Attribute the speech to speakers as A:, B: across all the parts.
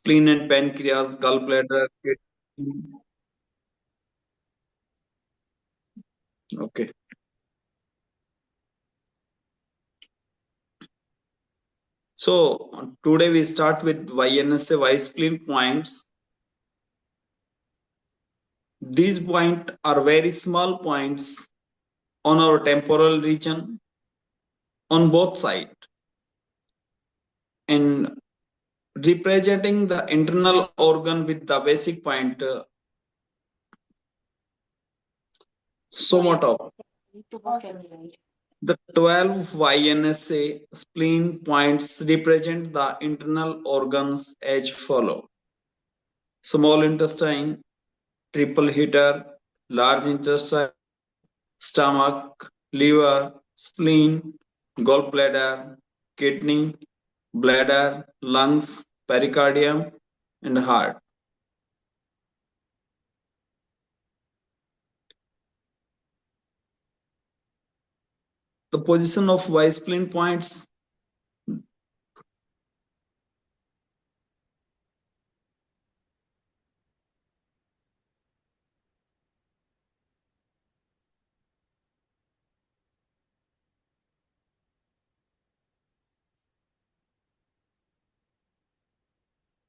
A: spleen and pancreas, gallbladder, kidney. Okay. So today we start with YNSA Y spleen points. These points are very small points on our temporal region on both sides and representing the internal organ with the basic point somatope. The 12 YNSA spleen points represent the internal organs as follow: small intestine, triple heater, large intestine, stomach, liver, spleen, gallbladder, kidney, bladder, lungs, pericardium, and heart. The position of Y spleen points.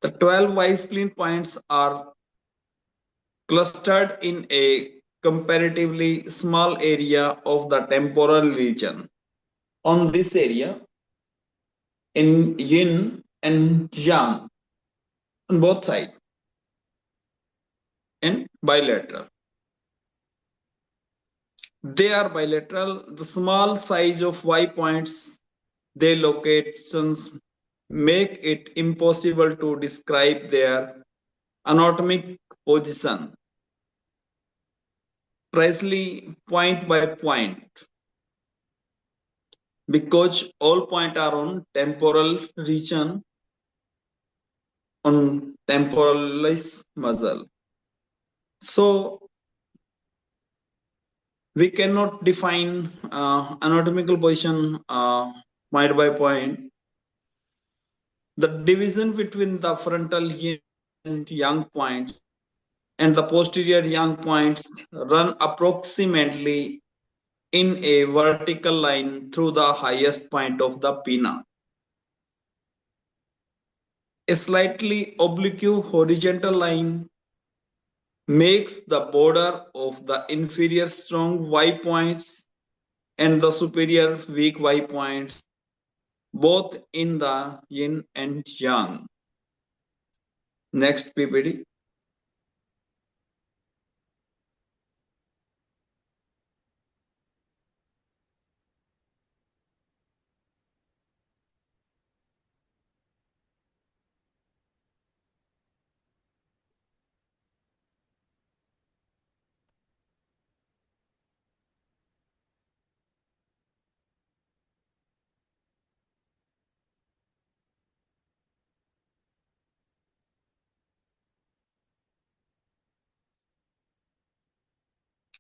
A: The 12 Y spleen points are clustered in a comparatively small area of the temporal region. On this area, in yin and yang, on both sides, and bilateral. They are bilateral. The small size of Y points, their locations make it impossible to describe their anatomic position precisely point by point, because all points are on temporal region, on temporalis muscle. So we cannot define anatomical position point by point. The division between the frontal yin and yang points and the posterior yang points run approximately in a vertical line through the highest point of the pinna. A slightly oblique horizontal line makes the border of the inferior strong Y points and the superior weak Y points, both in the yin and yang. Next PPT.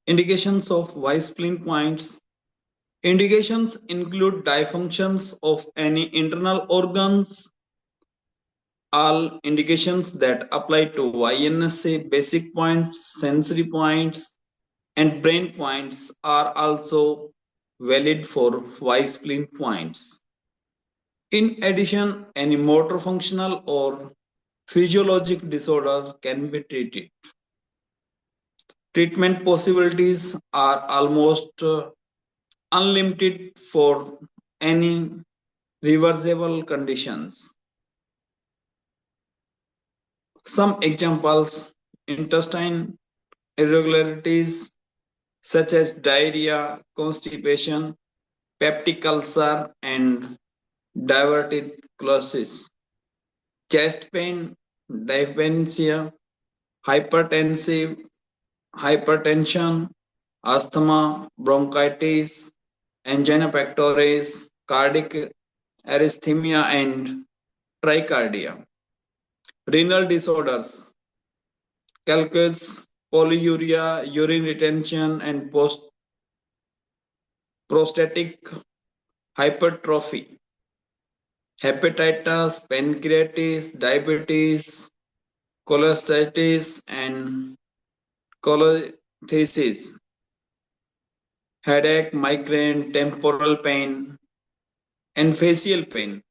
A: Indications of Y spleen points. Indications include dysfunctions of any internal organs. All indications that apply to YNSA basic points, sensory points, and brain points are also valid for Y spleen points. In addition, any motor functional or physiologic disorder can be treated. Treatment possibilities are almost unlimited for any reversible conditions. Some examples: intestine irregularities such as diarrhea, constipation, peptic ulcer, and diverticulosis; chest pain, dyspepsia, hypertension, asthma, bronchitis, angina pectoris, cardiac arrhythmia, and tachycardia. Renal disorders: calculus, polyuria, urine retention, and prostatic hypertrophy. hepatitis, pancreatitis, diabetes, cholestasis, and cholestasis, headache, migraine, temporal pain, and facial pain.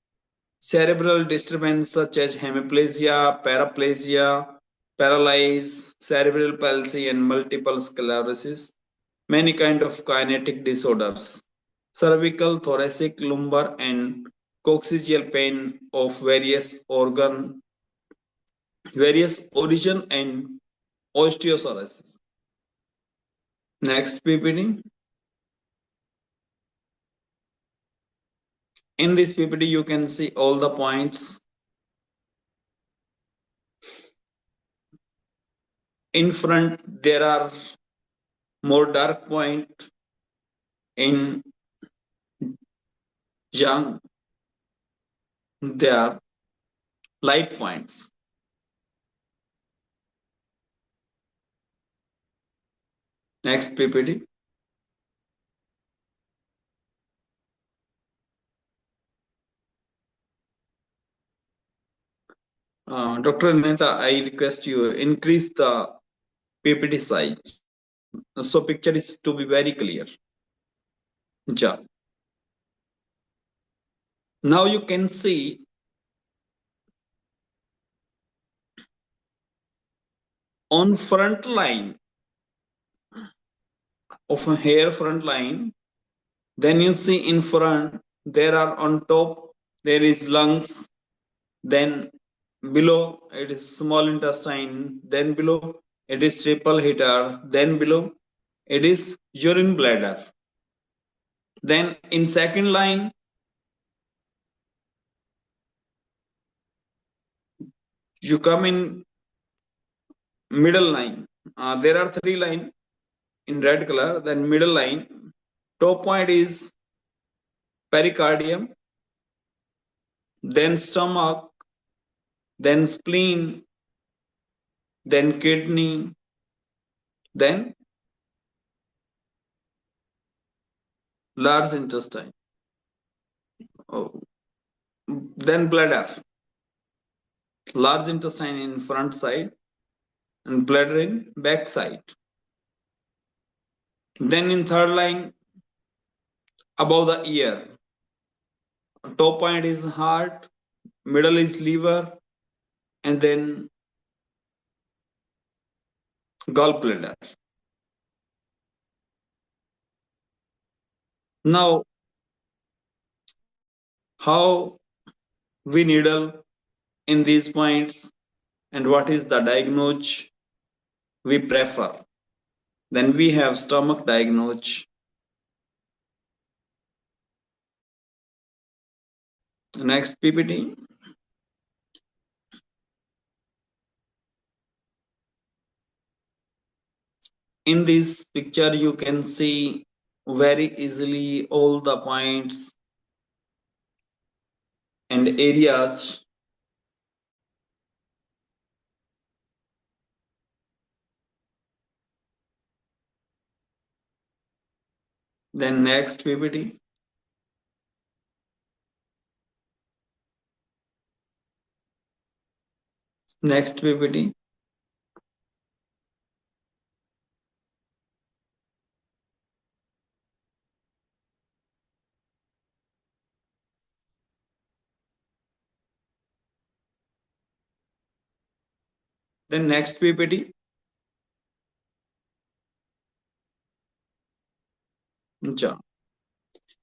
A: Cerebral disturbance such as hemiplegia, paraplegia, paralysis, cerebral palsy, and multiple sclerosis. Many kind of kinetic disorders. Cervical, thoracic, lumbar, and coccygeal pain of various origin and osteoporosis. Next PPT. In this PPT, you can see all the points. In front, there are more dark point. In young, there are light points. Next PPT. Dr. Neta, I request you increase the PPT size. So picture is to be very clear. Ja. Now you can see on front line of a hair front line, then you see in front, there are on top, there is lungs, then below it is small intestine, then below it is triple heater, then below it is urine bladder. Then in second line, you come in middle line. There are three lines in red color. Then middle line, top point is pericardium, then stomach, then spleen, then kidney, then large intestine, oh, then bladder. Large intestine in front side and bladder in back side. Then in third line, above the ear, top point is heart, middle is liver, and then gallbladder. Now, how we needle in these points and what is the diagnose we prefer? Then we have stomach diagnose. Next PPT. In this picture, you can see very easily all the points and areas. Then next PPT. Next PPT. Then next PPT. Here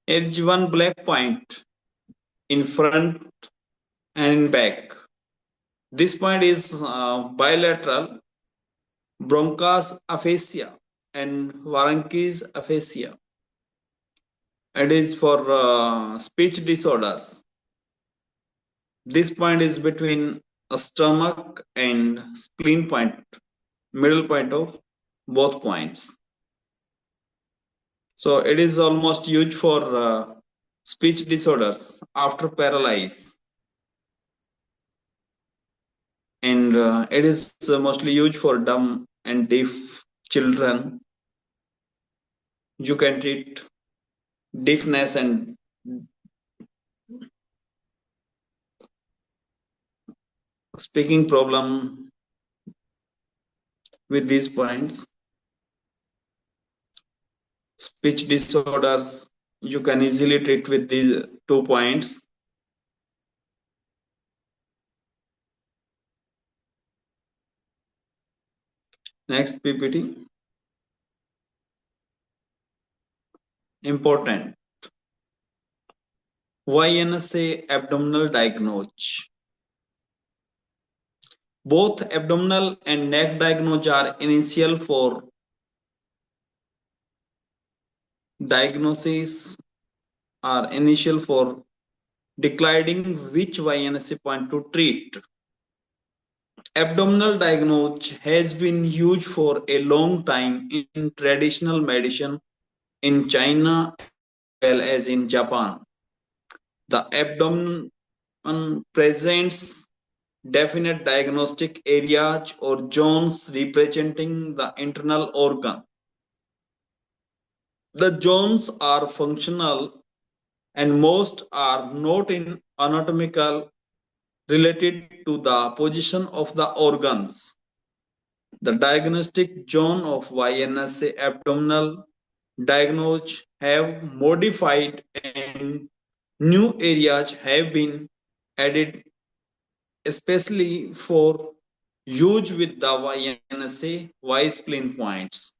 A: is one black point in front and in back. This point is bilateral bronchus aphasia and Warnke's aphasia. It is for speech disorders. This point is between a stomach and spleen point, middle point of both points. So it is almost used for speech disorders after paralysis. And it is mostly used for dumb and deaf children. You can treat deafness and speaking problem with these points. Speech disorders you can easily treat with these 2 points. Next PPT. Important. YNSA abdominal diagnosis. Both abdominal and neck diagnosis are initial for declaring which YNSA point to treat. Abdominal diagnosis has been used for a long time in traditional medicine in China as well as in Japan. The abdomen presents definite diagnostic areas or zones representing the internal organ. The zones are functional and most are not in anatomical related to the position of the organs. The diagnostic zone of YNSA abdominal diagnosis have modified and new areas have been added especially for use with the YNSA Y spleen points.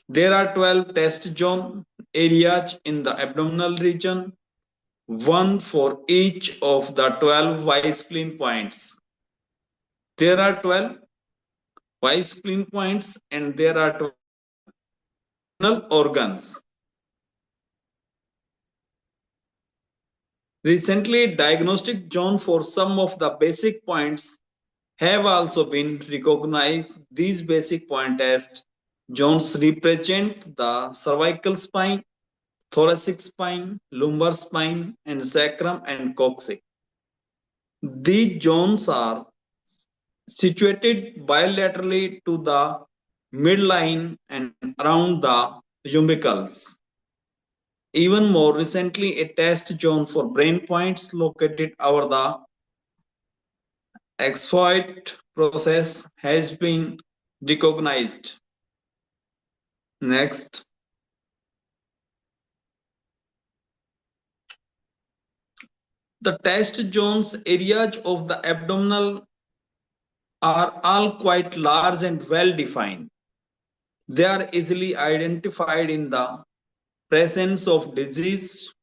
A: There are 12 test zone areas in the abdominal region, one for each of the 12 Y spleen points. There are 12 Y spleen points and there are 12 internal organs. Recently, diagnostic zone for some of the basic points have also been recognized. These basic point test zones represent the cervical spine, thoracic spine, lumbar spine, and sacrum and coccyx. These zones are situated bilaterally to the midline and around the umbilicals. Even more recently, a test zone for brain points located over the xiphoid process has been recognized. Next. The test zones areas of the abdominal are all quite large and well defined. They are easily identified in the presence of disease,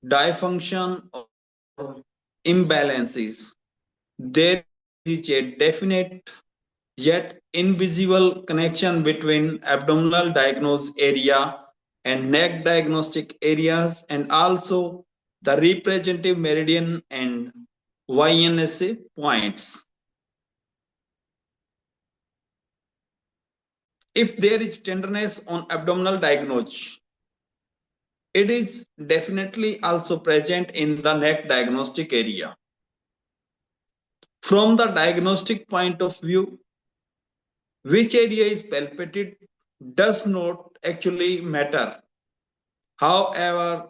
A: dysfunction, or imbalances. There is a definite yet invisible connection between abdominal diagnosed area and neck diagnostic areas and also the representative meridian and YNSA points. If there is tenderness on abdominal diagnosis, it is definitely also present in the neck diagnostic area. From the diagnostic point of view, which area is palpated does not actually matter. However,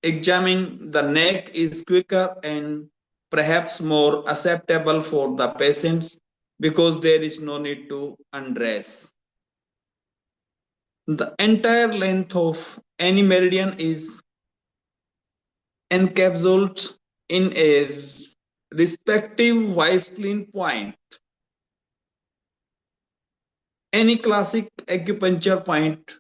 A: examining the neck is quicker and perhaps more acceptable for the patients because there is no need to undress. The entire length of any meridian is encapsulated in a respective Y spleen point. Any classic acupuncture point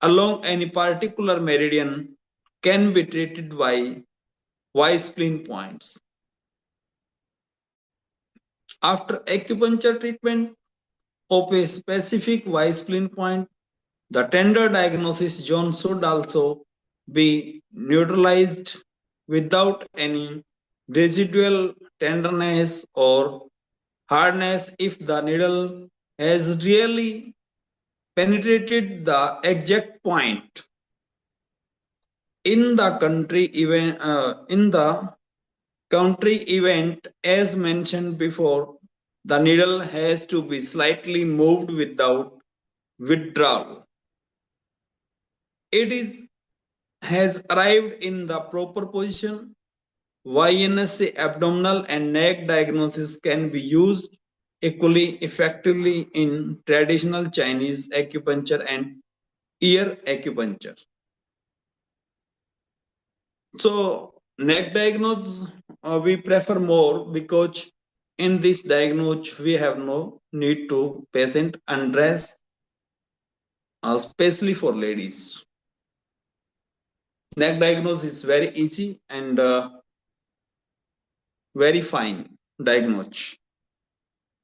A: along any particular meridian can be treated by Y spleen points. After acupuncture treatment of a specific Y spleen point, the tender diagnosis zone should also be neutralized without any residual tenderness or hardness if the needle has really penetrated the exact point. In the country event, as mentioned before, the needle has to be slightly moved without withdrawal. It has arrived in the proper position YNSA abdominal and neck diagnosis can be used equally effectively in traditional Chinese acupuncture and ear acupuncture. So neck diagnosis we prefer more because in this diagnosis we have no need to patient undress, especially for ladies. Neck diagnosis is very easy and very fine diagnosis.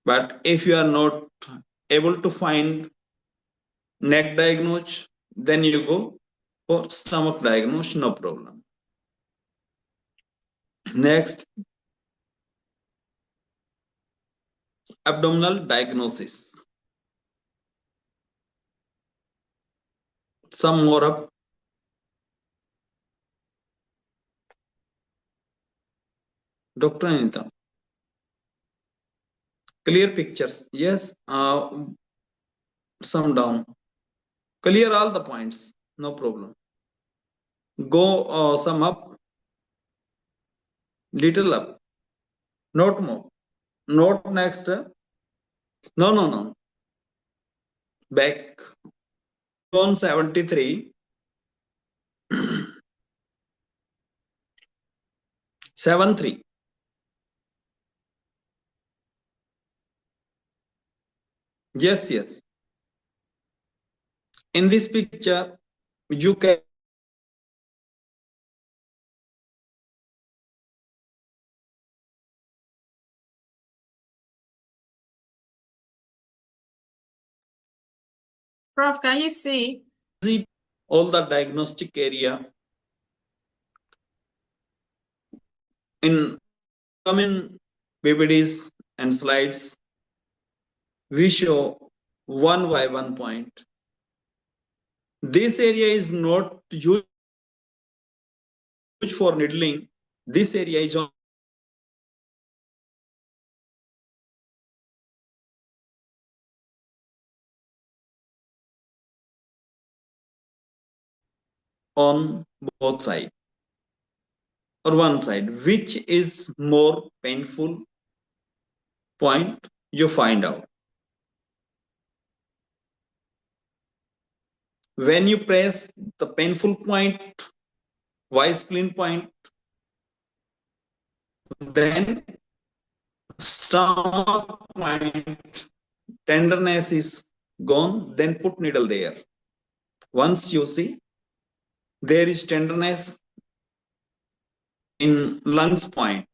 A: But if you are not able to find neck diagnosis, then you go for stomach diagnosis, no problem. Next, abdominal diagnosis. Some more up. Dr. Anita. Clear pictures. Yes, some down. Clear all the points. No problem. Go some up. Little up. Not more. Not next. No. Back. On 73. 73. Yes. In this picture, you can
B: Prof, can you see?
A: see all the diagnostic area. In coming PPTs and slides, we show one by one point. This area is not used for needling. This area is on both sides or one side. Which is more painful point, you find out. When you press the painful point, Y spleen point, then stomach point, tenderness is gone, then put needle there. Once you see there is tenderness in lungs point,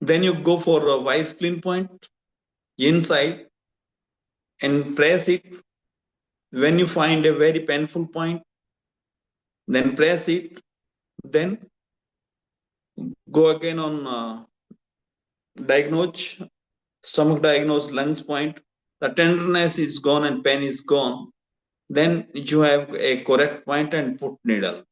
A: then you go for a Y spleen point inside and press it. When you find a very painful point, then press it, then go again on diagnose, stomach diagnose, lungs point. The tenderness is gone and pain is gone. Then you have a correct point and put needle.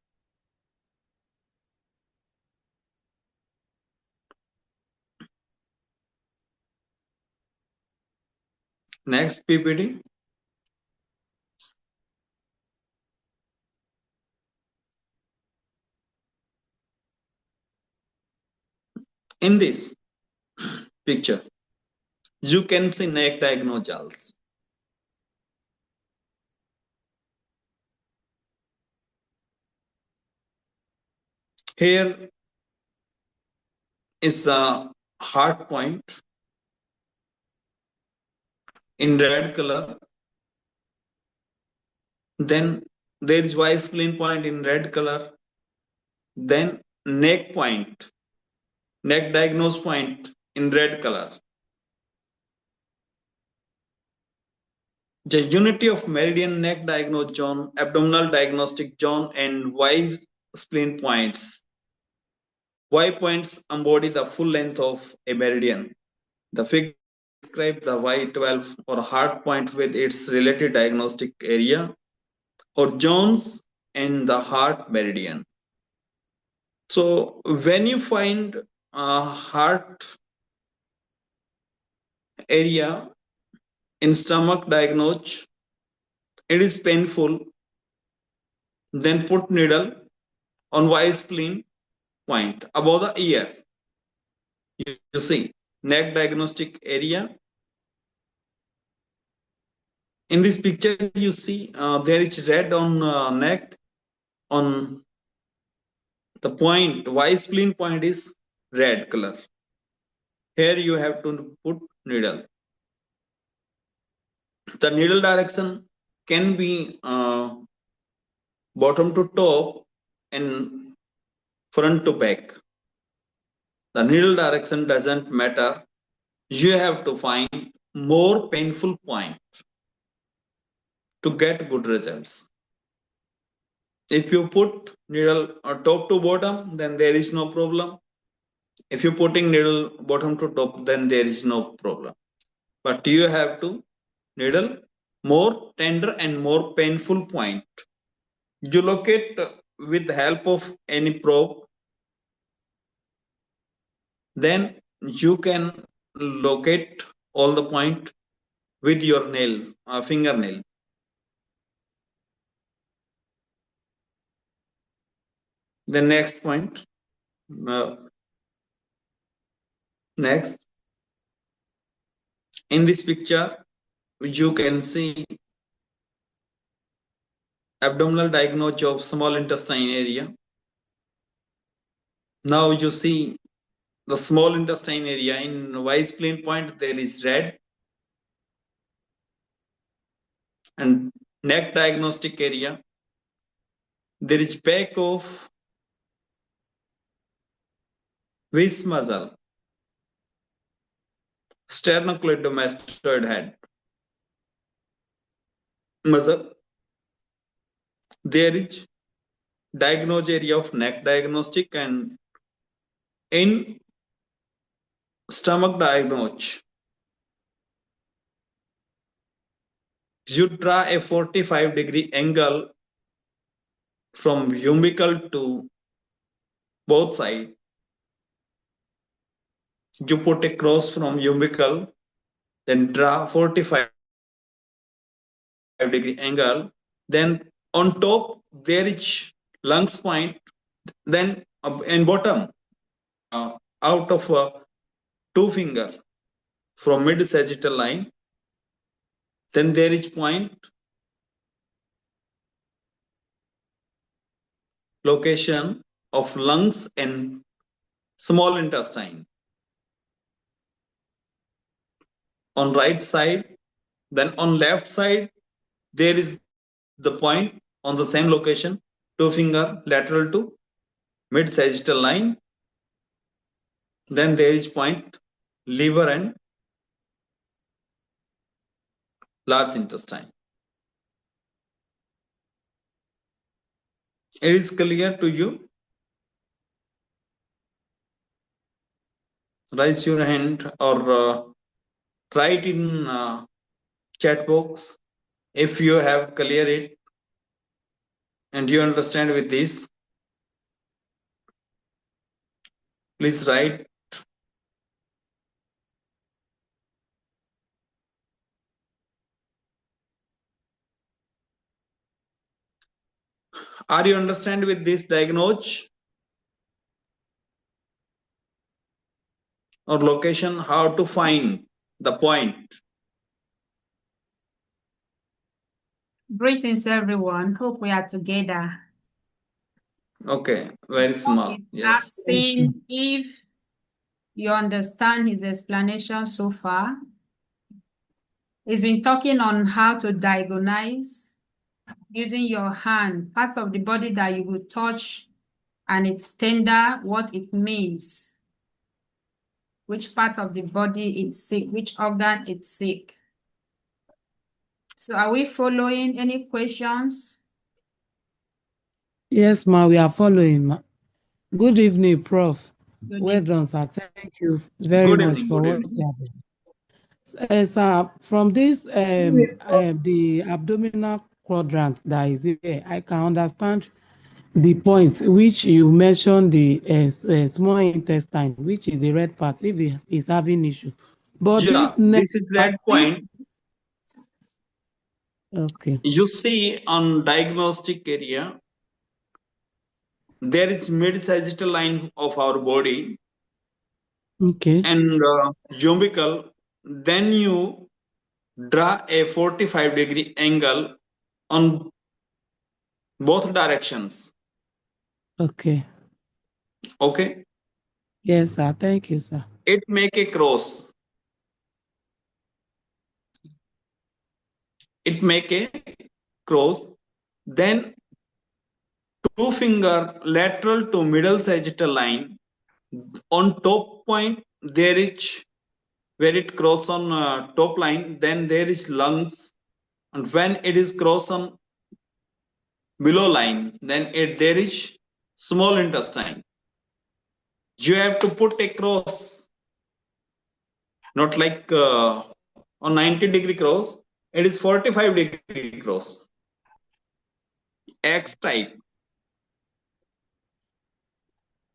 A: Next PPT. In this picture, you can see neck diagnosals. Here is the heart point in red color. Then there is Y spleen point in red color. Then neck point, neck diagnose point in red color. The unity of meridian, neck diagnose zone, abdominal diagnostic zone, and Y spleen points. Y points embody the full length of a meridian. The figure describes the Y12 or heart point with its related diagnostic area or zones in the heart meridian. So when you find a heart area in stomach diagnose, it is painful, then put needle on Y spleen point above the ear. You see neck diagnostic area. In this picture, you see there is red on neck. On the point, Y spleen point is red color. Here you have to put needle. The needle direction can be bottom to top and front to back. The needle direction doesn't matter. You have to find more painful point to get good results. If you put needle top to bottom, then there is no problem. If you're putting needle bottom to top, then there is no problem. But you have to needle more tender and more painful point. You locate with the help of any probe. Then you can locate all the point with your nail, fingernail. The next point. Next, in this picture, you can see abdominal diagnosis of small intestine area. Now you see the small intestine area in Y spleen point, there is red, and neck diagnostic area, there is back of which muscle, sternocleidomastoid head muscle. There is diagnosed area of neck diagnostic, and in stomach diagnosed, you draw a 45-degree angle from umbilical to both sides. You put a cross from umbilical, then draw 45-degree angle. Then on top there is lungs point. Then in bottom, out of 2 finger from mid sagittal line, then there is point location of lungs and small intestine. On right side, then on left side, there is the point on the same location, 2 finger lateral to mid sagittal line. Then there is point liver and large intestine. It is clear to you? Raise your hand or write in chat box if you have clear it and you understand with this. Please write. Are you understand with this diagnose or location, how to find the point?
B: Greetings, everyone. Hope we are together.
A: Okay, very small. Yes.
B: Asking if you understand his explanation so far. He's been talking on how to diagnose using your hand, parts of the body that you will touch and it's tender, what it means, which part of the body it's sick, which organ it's sick. So are we following? Any questions?
C: Yes, ma, we are following, ma. Good evening, Prof.
B: Good
C: Well
B: evening.
C: done, sir. Thank you very
A: Good
C: much
A: evening.
C: for
A: Good
C: what
A: evening.
C: you have done. Sir, from this, the abdominal quadrant that is here, I can understand the points which you mentioned, the small intestine, which is the red part, if it is having issue. But
A: Yeah,
C: this next
A: this is red point.
C: Okay.
A: You see on diagnostic area, there is mid-sagittal line of our body
C: Okay.
A: and umbilical, then you draw a 45-degree angle on both directions.
C: Okay.
A: Okay,
C: Yes, sir. Thank you, sir.
A: it make a cross. It make a cross. Then two finger lateral to middle sagittal line. On top point there is where it cross on top line. Then there is lungs, and when it is cross on below line, then there is small intestine. You have to put a cross, not like on 90-degree cross. It is 45-degree cross, X type.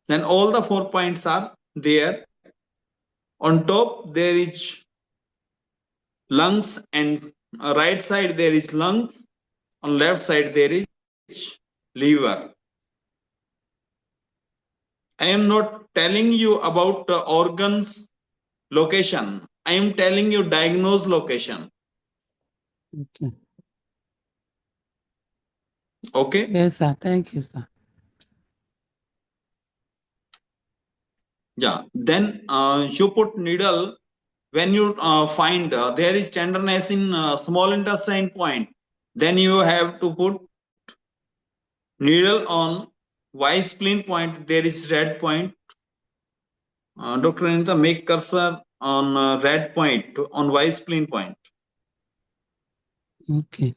A: Then all the 4 points are there. On top there is lungs, and right side there is lungs. On left side there is liver. I am not telling you about organs location. I am telling you diagnose location.
C: Okay.
A: Okay.
C: Yes, sir. Thank you, sir.
A: Yeah. Then you put needle when you find there is tenderness in small intestine point. Then you have to put needle on Y spleen point. There is red point. Dr. Anita, make cursor on red point on Y spleen point.
C: Okay.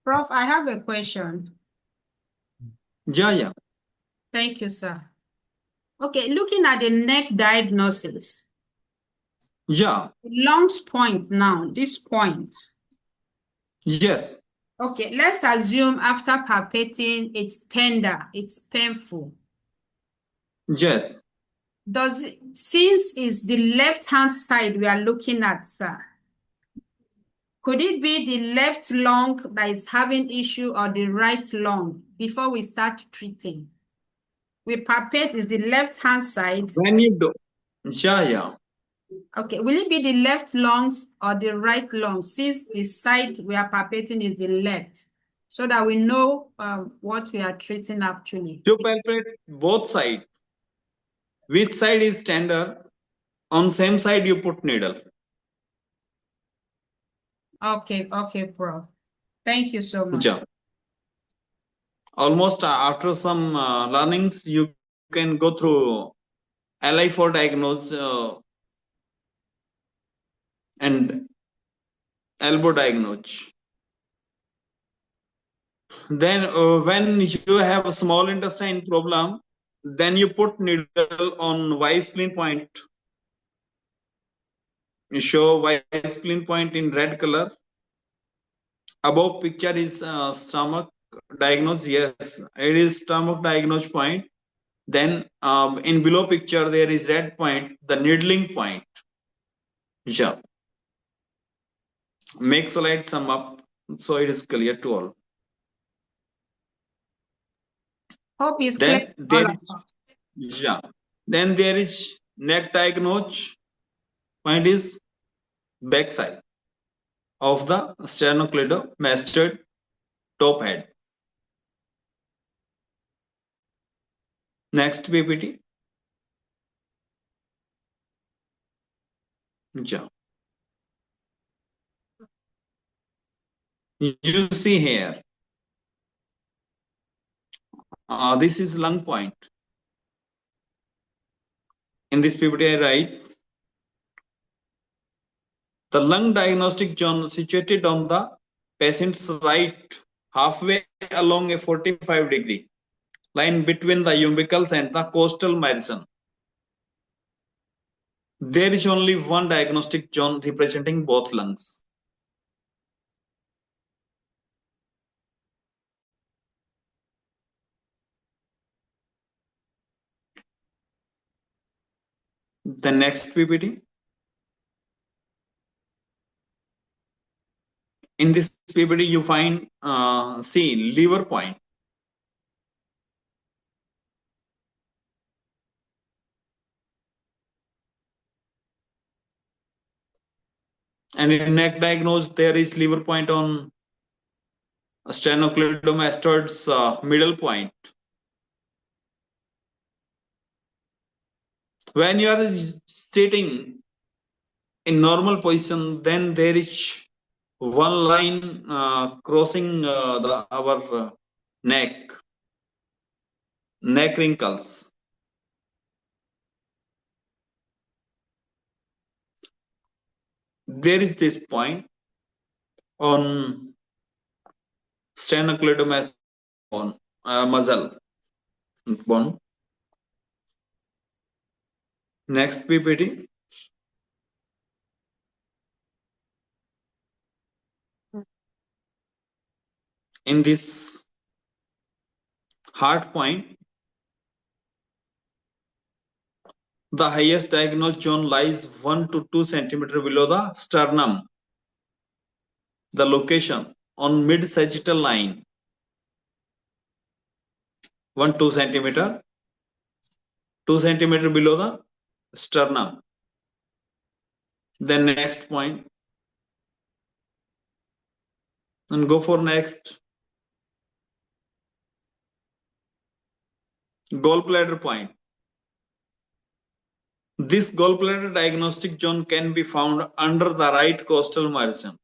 B: Prof, I have a question.
A: Yeah.
B: Thank you, sir. Okay, looking at the neck diagnosis,
A: Yeah.
B: lungs point now, this point.
A: Yes.
B: Okay, let's assume after palpating, it's tender, it's painful.
A: Yes.
B: Since it's the left-hand side we are looking at, sir, could it be the left lung that is having issue or the right lung before we start treating? We palpate is the left-hand side.
A: When you do, yeah.
B: Okay, will it be the left lungs or the right lung since the side we are palpating is the left, so that we know what we are treating actually?
A: You palpate both sides. Which side is tender? On same side you put needle.
B: Okay, Prof. Thank you so much.
A: Yeah. Almost after some learnings, you can go through LI for diagnose and elbow diagnose. Then when you have a small intestine problem, then you put needle on Y spleen point. You show Y spleen point in red color. Above picture is stomach diagnose. Yes, it is stomach diagnose point. Then in below picture there is red point, the needling point. Yeah. Make slide sum up so it is clear to all.
B: Hope it's clear.
A: Then there is, yeah. Then there is neck diagnose point is back side of the sternocleidomastoid top head. Next PPT. Yeah. You see here. This is lung point. In this PPT I write the lung diagnostic zone situated on the patient's right halfway along a 45-degree line between the umbilicals and the costal margin. There is only one diagnostic zone representing both lungs. The next PPT. In this PPT, you find see lever point. And in neck diagnosis, there is lever point on sternocleidomastoid's middle point. When you are sitting in normal position, then there is one line crossing our neck wrinkles. There is this point on sternocleidomastoid muscle bone. Next PPT. In this heart point, the highest diagnosed zone lies 1 to 2 centimeter below the sternum. The location on mid sagittal line, 2 centimeter, 2 centimeter below the sternum. Then next point, and go for next. Gallbladder point. This gallbladder diagnostic zone can be found under the right costal margin.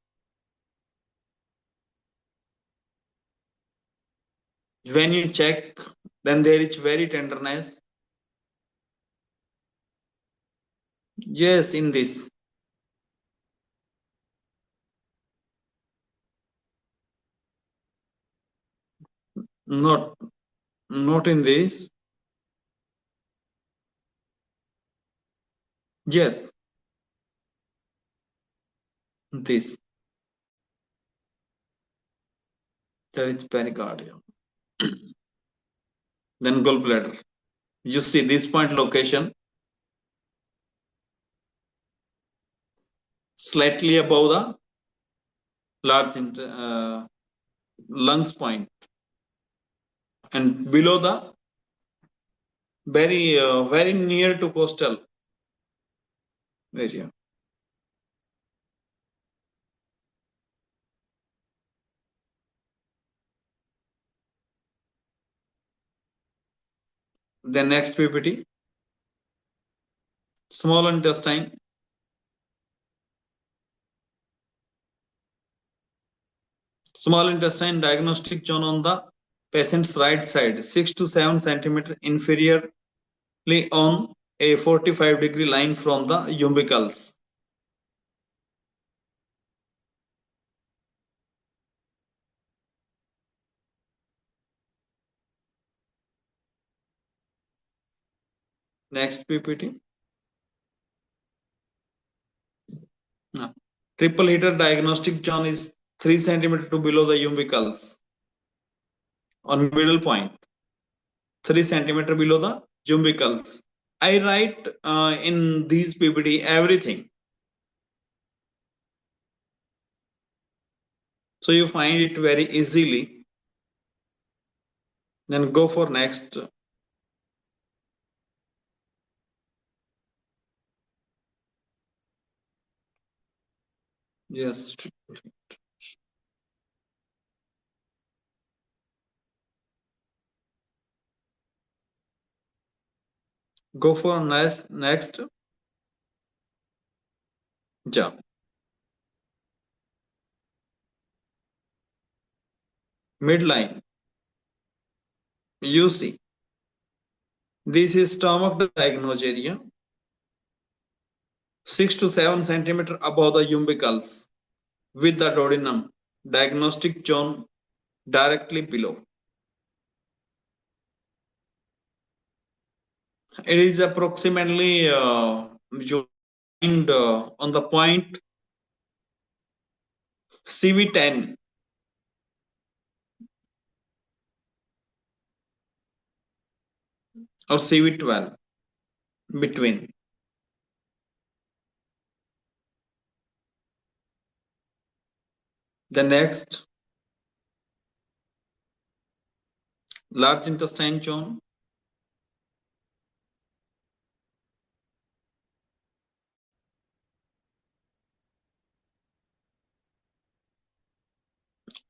A: When you check, then there is very tenderness. Yes, in this. Not in this. Yes. This. That is pericardium. Then gallbladder. You see this point location slightly above the large lungs point and below the very near to costal area. The next PPT. Small intestine. Small intestine diagnostic zone on the patient's right side, 6 to 7 centimeter inferiorly on a 45-degree line from the umbilicals. Next PPT. Triple heater diagnostic zone is 3 centimeter to below the umbilicals on middle point, 3 centimeter below the umbilicals. I write in these PPT everything, so you find it very easily. Then go for next. Yes. Go for next. Yeah. Midline. You see. This is stomach diagnosed area. 6 to 7 centimeter above the umbilicals with the duodenum diagnostic zone directly below. It is approximately joined on the point CV10 or CV12 between. The next, large intestine zone.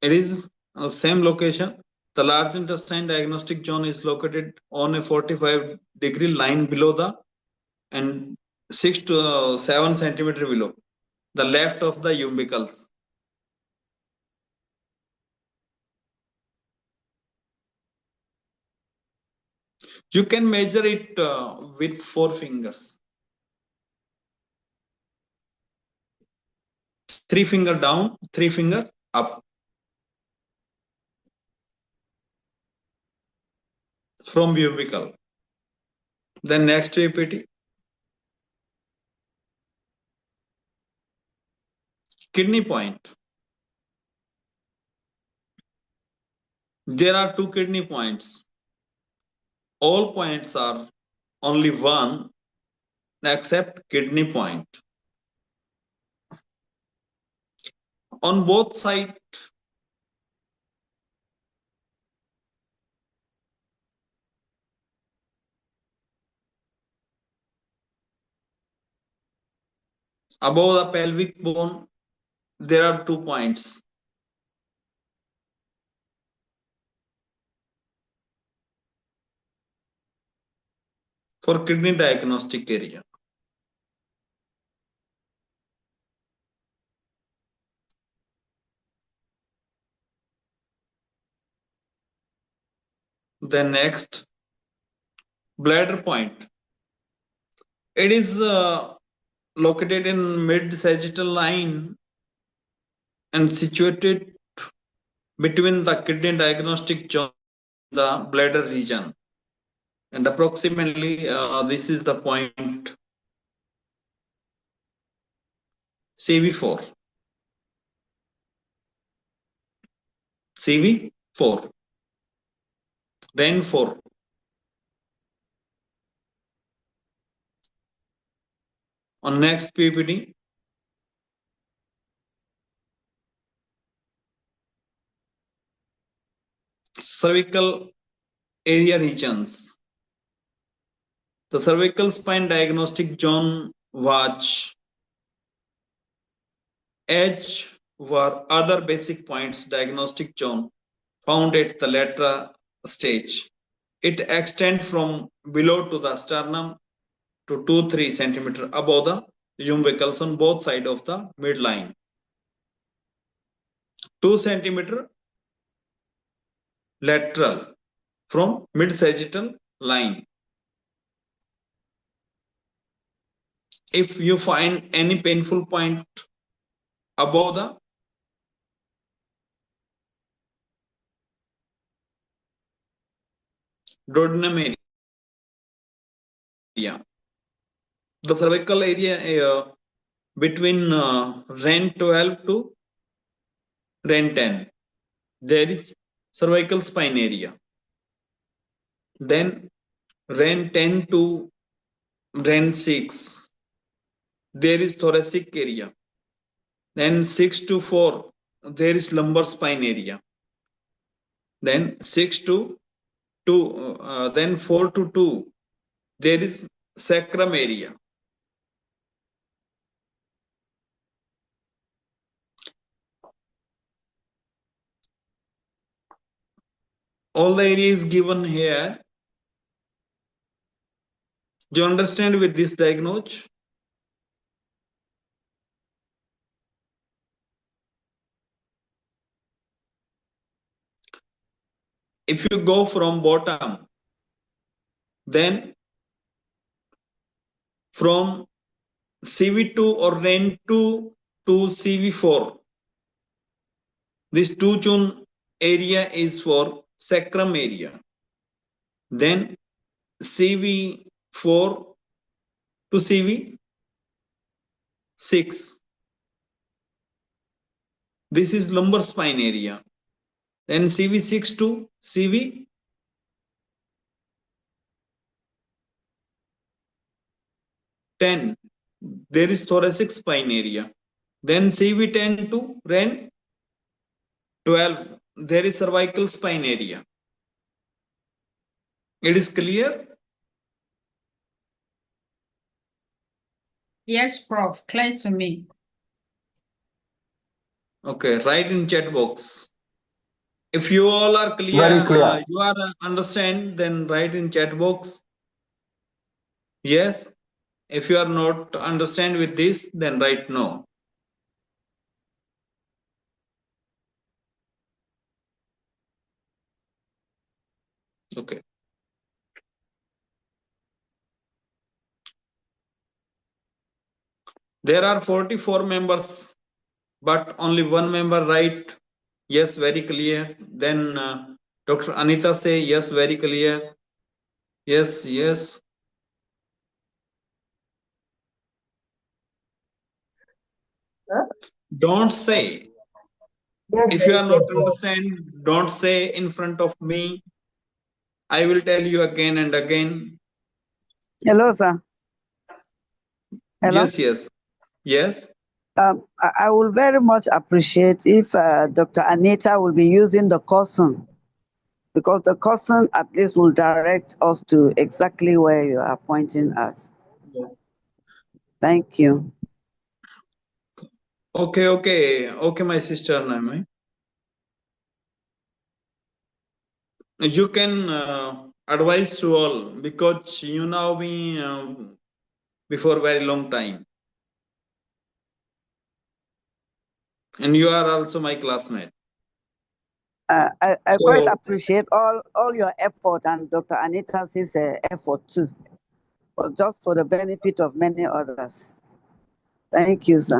A: It is same location. The large intestine diagnostic zone is located on a 45-degree line below the and 6 to 7 centimeter below the left of the umbilicals. You can measure it with 4 fingers. 3 finger down, 3 finger up. From umbilical. Then next PPT. Kidney point. There are 2 kidney points. All points are only one except kidney point. On both sides, above the pelvic bone, there are 2 points. For kidney diagnostic area. Then next, bladder point. It is located in mid-sagittal line and situated between the kidney diagnostic zone and the bladder region. And approximately this is the point CV4. CV4. REN 4. On next PPT, cervical area regions. The cervical spine diagnostic zone was H were other basic points diagnostic zone found at the lateral stage. It extends from below to the sternum to 2-3 centimeter above the umbilicals on both sides of the midline. 2 centimeter lateral from mid-sagittal line. If you find any painful point above the duodenum area, the cervical area between REN 12 to REN 10, there is cervical spine area. Then REN 10 to REN 6, there is thoracic area. Then 6 to 4, there is lumbar spine area. Then 6 to 2, then 4 to 2, there is sacrum area. All the area is given here. Do you understand with this diagnosis? If you go from bottom, then from CV2 or REN 2 to CV4, this 2 zone area is for sacrum area. Then CV4 to CV6, this is lumbar spine area. Then CV6 to CV10, there is thoracic spine area. Then CV10 to REN 12, there is cervical spine area. It is clear?
B: Yes, Prof. Clear to me.
A: Okay, write in chat box. If you all are clear,
D: Very clear.
A: you are understand, then write in chat box. Yes. If you are not understand with this, then write no. Okay. There are 44 members, but only one member write yes, very clear. Then Dr. Anita say yes, very clear. Yes, yes. Don't say. If you are not understand, don't say in front of me. I will tell you again and again.
E: Hello, sir. Hello.
A: Yes, yes, yes.
E: I will very much appreciate if Dr. Anita will be using the caution, because the caution at least will direct us to exactly where you are pointing at. Thank you.
A: Okay, my sister Naomi. You can advise to all because you know me before very long time, and you are also my classmate.
E: I
A: So
E: quite appreciate all your effort and Dr. Anita's effort too, but just for the benefit of many others. Thank you, sir,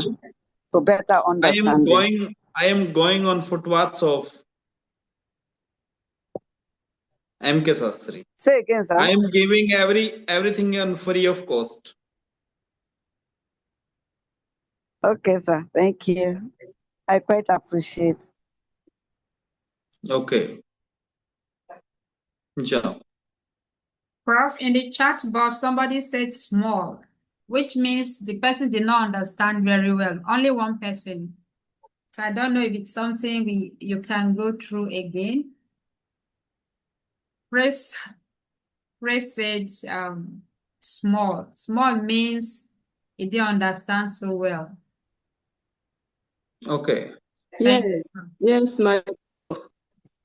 E: for better understanding.
A: I am going on footpaths of MK Sastri.
E: Say again, sir.
A: I am giving everything on free of cost.
E: Okay, sir. Thank you. I quite appreciate.
A: Okay. Yeah.
B: Prof, in the chat box, somebody said small, which means the person did not understand very well. Only one person. So I don't know if it's something you can go through again. Praise said small. Small means he didn't understand so well.
A: Okay.
F: Yes, yes, my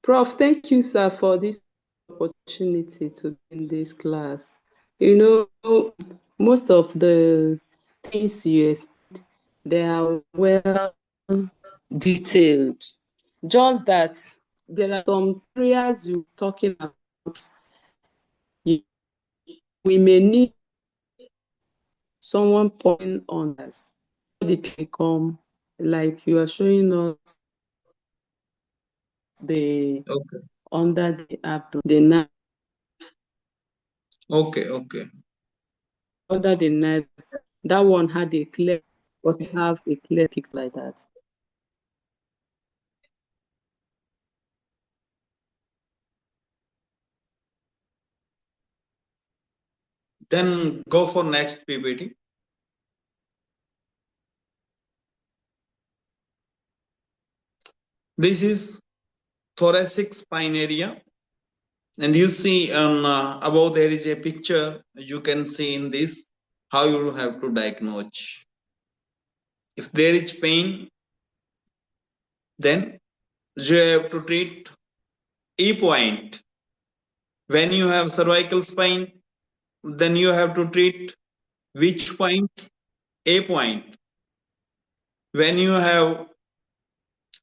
F: prof. Thank you, sir, for this opportunity to be in this class. You know, most of the things you explained, they are well detailed. Just that there are some areas you're talking about. We may need someone pointing on us. The become like you are showing us the under the abdomen,
A: Okay.
F: under the knife. That one had a clear, but have a clear kick like that.
A: Then go for next PPT. This is thoracic spine area. And you see above there is a picture. You can see in this how you have to diagnose. If there is pain, then you have to treat E point. When you have cervical spine, then you have to treat which point? A point. When you have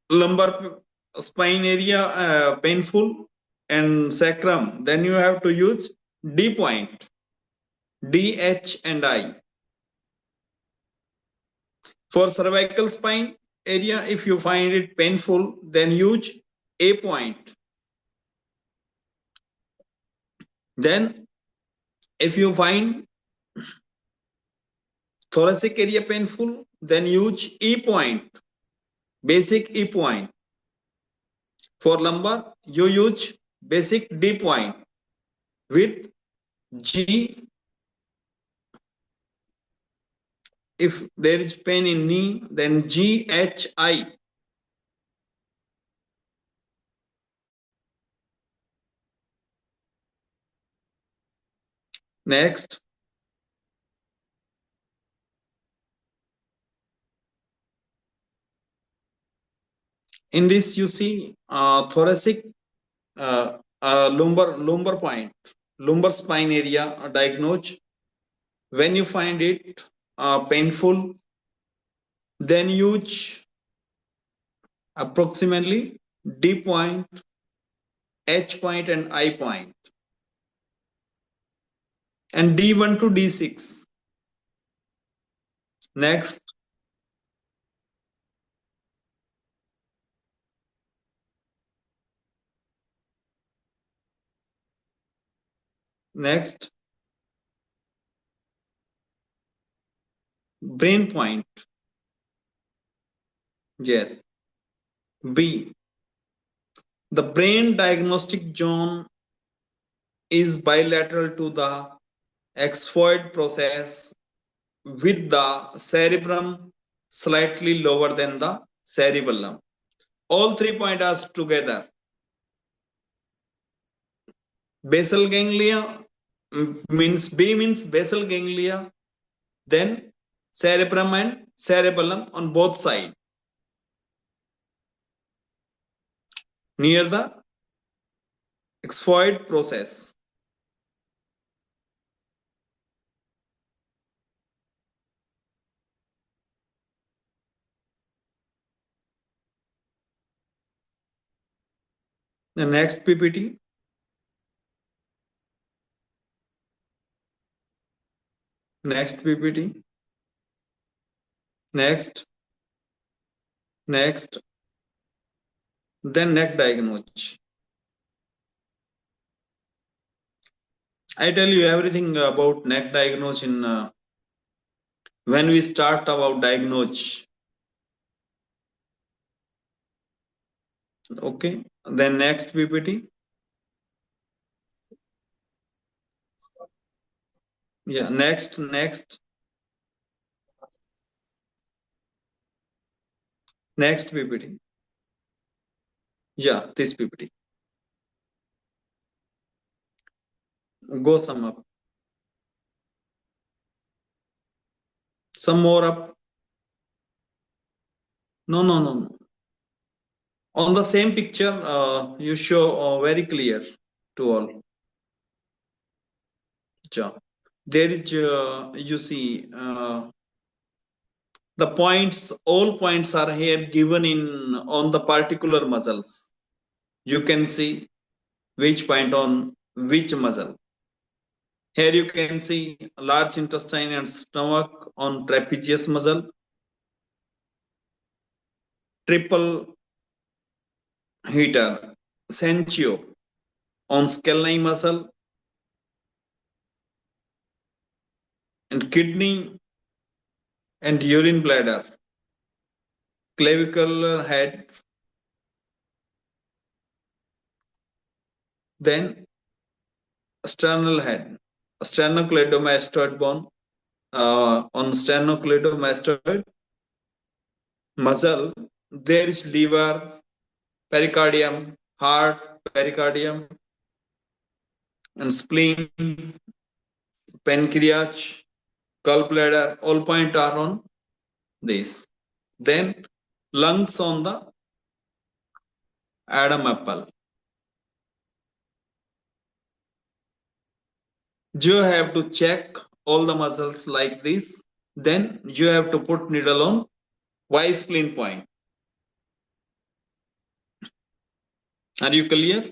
A: lumbar spine area painful and sacrum, then you have to use D point. D, H, and I. For cervical spine area, if you find it painful, then use A point. Then, if you find thoracic area painful, then use E point, basic E point. For lumbar, you use basic D point with G. If there is pain in knee, then G, H, I. Next. In this, you see thoracic lumbar point, lumbar spine area diagnosed. When you find it painful, then use approximately D point, H point, and I point, and D1 to D6. Next. Next. Brain point. Yes. B. The brain diagnostic zone is bilateral to the xiphoid process, with the cerebrum slightly lower than the cerebellum. All 3 points are together. Basal ganglia means B means basal ganglia, then cerebrum and cerebellum on both sides, near the xiphoid process. The next PPT. Next PPT. Next. Next. Then neck diagnose. I tell you everything about neck diagnose in when we start about diagnose. Okay. Then next PPT. Yeah. Next. Next PPT. Yeah. This PPT. Go some up. Some more up. No. On the same picture, you show very clear to all. Yeah. There is, you see, the points, all points are here given in on the particular muscles. You can see which point on which muscle. Here you can see large intestine and stomach on trapezius muscle, triple heater, sencio on scaly muscle, and kidney and urine bladder, clavicular head, then sternal head, sternocleidomastoid bone on sternocleidomastoid muscle. There is liver, pericardium, heart, pericardium, and spleen, pancreas, gallbladder. All points are on this. Then lungs on the Adam apple. You have to check all the muscles like this. Then you have to put needle on Y spleen point. Are you clear?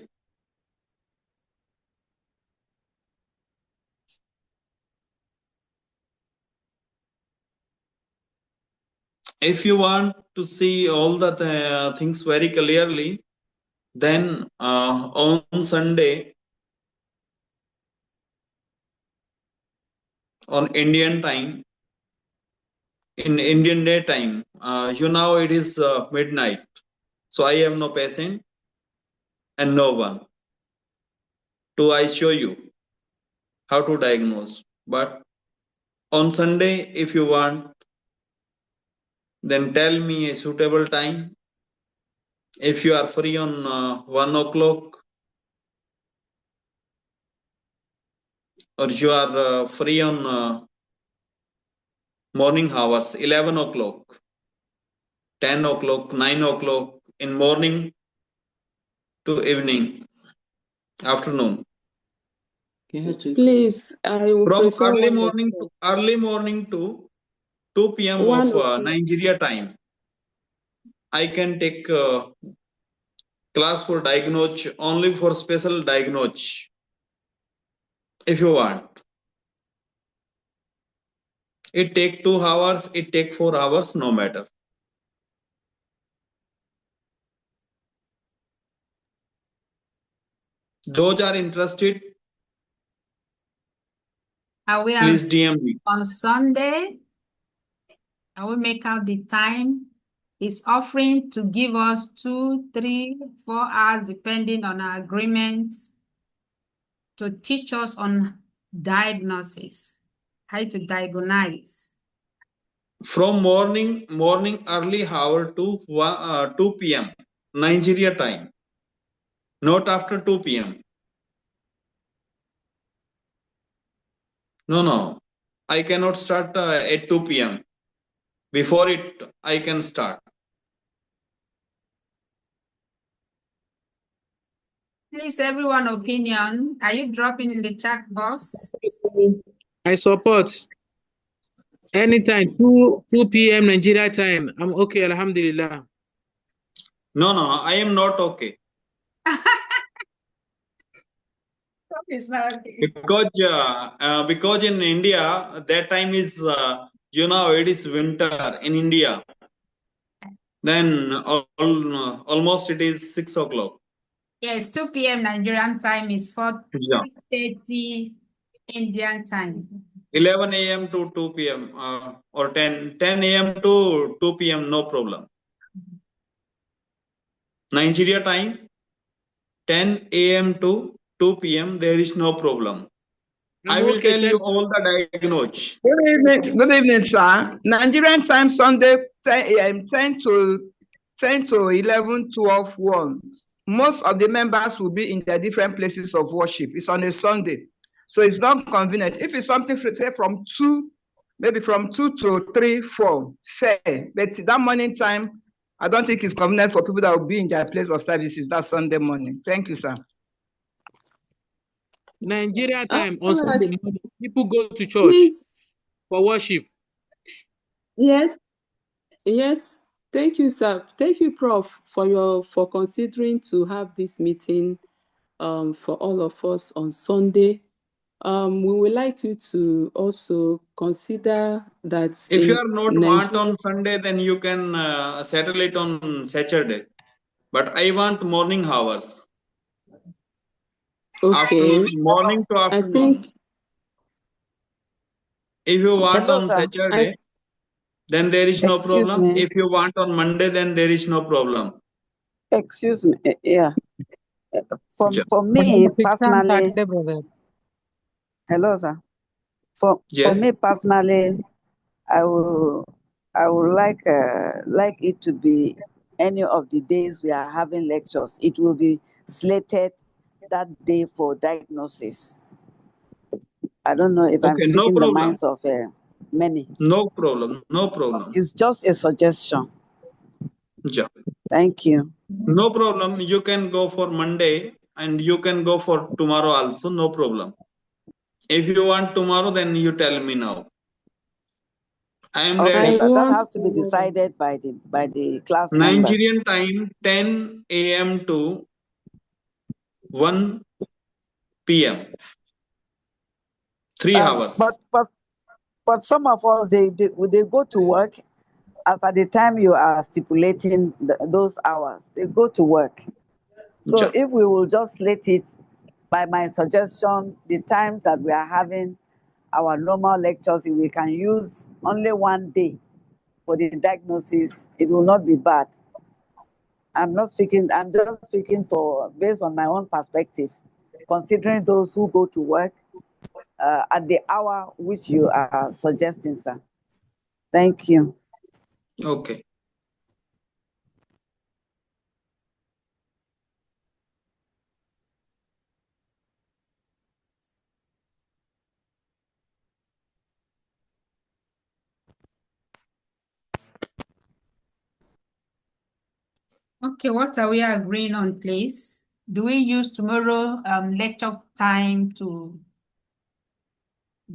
A: If you want to see all the things very clearly, then on Sunday, on Indian time, in Indian day time, you know it is midnight. So I have no patient and no one to I show you how to diagnose. But on Sunday, if you want, then tell me a suitable time. If you are free on 1 o'clock or you are free on morning hours, 11 o'clock, 10 o'clock, 9 o'clock in morning to evening, afternoon.
F: Please, I will
A: From
F: prefer
A: early
F: 1
A: morning to 2 p.m.
F: 1
A: of
F: o'clock.
A: Nigeria time, I can take class for diagnose only for special diagnose if you want. It take 2 hours, it take 4 hours, no matter. Those are interested,
B: Are we
A: please DM me.
B: on Sunday? I will make out the time. Is offering to give us 2, 3, 4 hours, depending on our agreements, to teach us on diagnosis, how to diagnose.
A: From morning early hour to 2 p.m. Nigeria time, not after 2 p.m. No, I cannot start at 2 p.m. Before it, I can start.
B: Please, everyone, opinion. Are you dropping in the chat box?
D: I support. Anytime, 2 p.m. Nigeria time. I'm okay, alhamdulillah.
A: No, I am not okay.
B: It's not okay.
A: Because in India, that time is, it is winter in India. Then almost it is 6 o'clock.
B: Yes, 2 p.m. Nigerian time is 6:30 Indian time.
A: 11 a.m. to 2 p.m. Or 10 a.m. to 2 p.m. no problem. Nigeria time 10 a.m. to 2 p.m. there is no problem. I will tell you all the diagnose.
G: Good evening, sir. Nigerian time Sunday 10 to 11, 12, 1. Most of the members will be in their different places of worship. It's on a Sunday. So it's not convenient. If it's something, say from 2, maybe from 2 to 3, 4, fair. But that morning time, I don't think it's convenient for people that will be in their place of services that Sunday morning. Thank you, sir.
D: Nigeria time on
F: All right.
D: Sunday morning, people go to church
F: Please,
D: for worship.
F: yes. Thank you, sir. Thank you, Prof, for considering to have this meeting for all of us on Sunday. We would like you to also consider that
A: If you
F: in
A: are not want
F: Nigeria.
A: on Sunday, then you can settle it on Saturday. But I want morning hours.
F: Okay.
A: Morning to
F: I
A: afternoon.
F: think
A: If you want
E: Hello,
A: on
E: sir.
A: Saturday, then there is no
E: Excuse
A: problem.
E: me.
A: If you want on Monday, then there is no problem.
E: Excuse me. Yeah. For me
C: Madam,
E: personally,
C: brother.
E: hello, sir. For
A: Yes.
E: me personally, I would like it to be any of the days we are having lectures. It will be slated that day for diagnosis. I don't know if I'm
A: Okay, no
E: speaking the
A: problem.
E: minds of many.
A: No problem. No problem.
E: It's just a suggestion.
A: Yeah.
E: Thank you.
A: No problem. You can go for Monday and you can go for tomorrow also. No problem. If you want tomorrow, then you tell me now. I am
E: Okay,
A: ready.
E: so that
F: want
E: has to be
F: to-
E: decided by the class members.
A: Nigerian time 10 a.m. to 1 p.m. 3 hours.
E: But some of us they go to work as at the time you are stipulating those hours. They go to work. So
A: Yeah.
E: if we will just let it, by my suggestion, the times that we are having our normal lectures, if we can use only one day for the diagnosis, it will not be bad. I'm just speaking for based on my own perspective, considering those who go to work at the hour which you are suggesting, sir. Thank you.
A: Okay.
B: Okay, what are we agreeing on, please? Do we use tomorrow lecture time to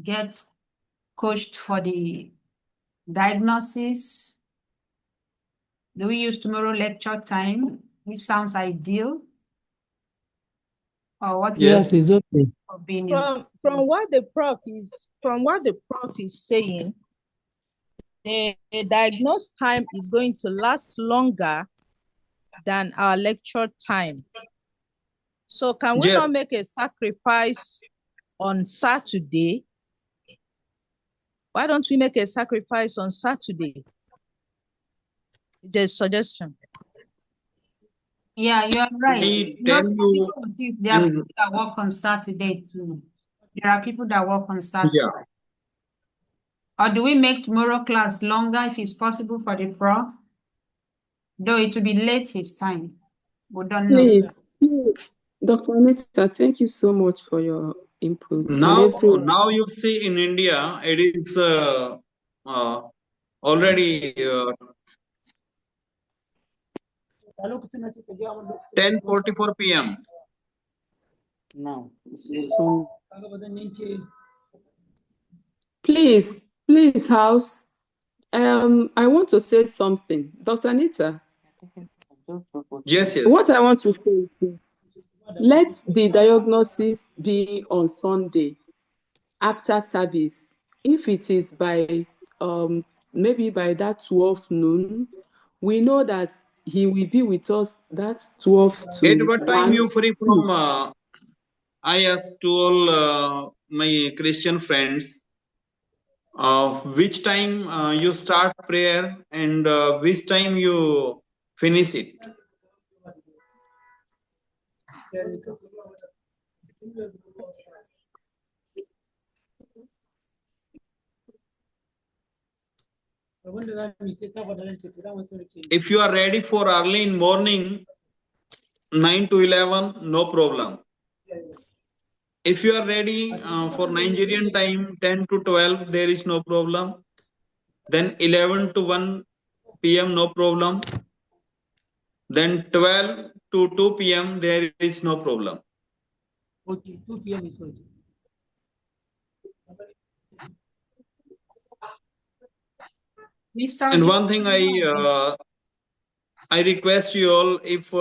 B: get coached for the diagnosis? Do we use tomorrow lecture time, which sounds ideal? Or what is
C: Yes, it's okay.
B: your opinion?
H: From what the prof is saying, the diagnose time is going to last longer than our lecture time. So can we
A: Yes.
H: not make a sacrifice on Saturday? Why don't we make a sacrifice on Saturday? There's a suggestion.
B: Yeah, you are right.
A: We
B: You know,
A: tell
B: some
A: you,
B: people think there are people that work on Saturday too. There are people that work on Saturday.
A: yeah.
B: Or do we make tomorrow class longer if it's possible for the prof? Though it will be late his time. We don't know.
F: Please, Dr. Anita, thank you so much for your input. And
A: Now you see in India, it is already 10:44 p.m.
C: Now.
F: So, please, house. I want to say something. Dr. Anita.
A: Yes, yes.
F: What I want to say is, let the diagnosis be on Sunday after service. If it is by maybe by that 12 noon, we know that he will be with us that 12
A: At
F: to
A: what time
F: 1.
A: you free from? I asked to all my Christian friends, which time you start prayer and which time you finish it. If you are ready for early in morning, 9 to 11, no problem. If you are ready for Nigerian time, 10 to 12, there is no problem. Then 11 to 1 p.m., no problem. Then 12 to 2 p.m., there is no problem.
I: Okay, 2 p.m. is okay.
A: And one thing I request you all, if